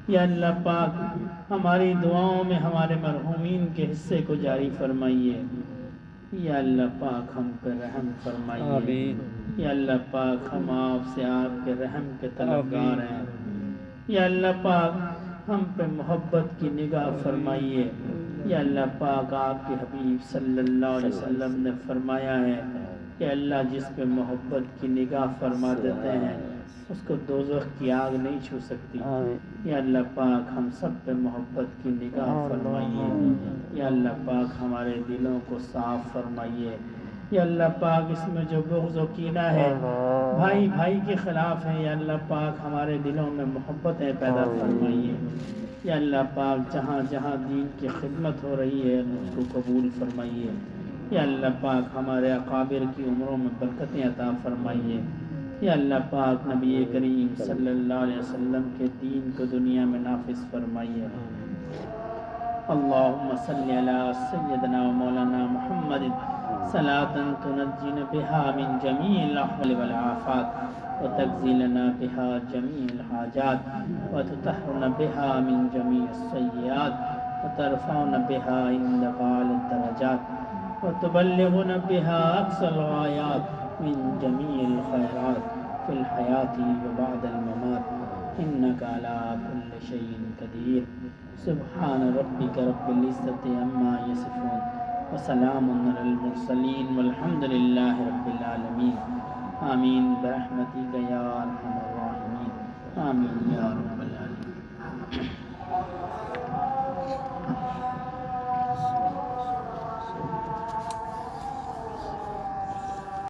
یا اللہ پاک ہماری دعاؤں میں ہمارے مرحومین کے حصے کو جاری فرمائیے یا اللہ پاک ہم پر رحم فرمائیے یا اللہ پاک ہم آپ سے آپ کے رحم کے طلبگار ہیں یا اللہ پاک ہم پہ محبت کی نگاہ فرمائیے یا اللہ پاک آپ کے حبیب صلی اللہ علیہ وسلم نے فرمایا ہے کہ اللہ جس پہ محبت کی نگاہ فرما دیتے ہیں اس کو دوزخ کی آگ نہیں چھو سکتی۔ یا اللہ پاک ہم سب پہ محبت کی نگاہ فرمائیے۔ یا اللہ پاک ہمارے دلوں کو صاف فرمائیے۔ یا اللہ پاک اس میں جو بغض و کینہ ہے، بھائی بھائی کے خلاف ہے، یا اللہ پاک ہمارے دلوں میں محبتیں پیدا فرمائیے۔ یا اللہ پاک جہاں جہاں دین کی خدمت ہو رہی ہے اس کو قبول فرمائیے۔ یا اللہ پاک ہمارے اکابر کی عمروں میں برکتیں عطا فرمائیے۔ یا اللہ پاک نبی کریم صلی اللہ علیہ وسلم کے دین کو دنیا میں نافذ فرمائیے۔ اللہم صلی علی سیدنا و مولانا محمد صلاة تنجینا بہا من جمیع الاحوال والآفات وتقضی لنا بہا جمیع الحاجات وتطہرنا بہا من جمیع السیئات وترفعنا بہا عندک اعلی الدرجات وتبلغنا بها أقصى الغايات من جميع الخيرات في الحياة وبعد الممات إنك على كل شيء قدير سبحان ربك رب العزة عما يصفون وسلام على المرسلين والحمد لله رب العالمين آمين برحمتك يا أرحم الراحمين آمين يا رب العالمين۔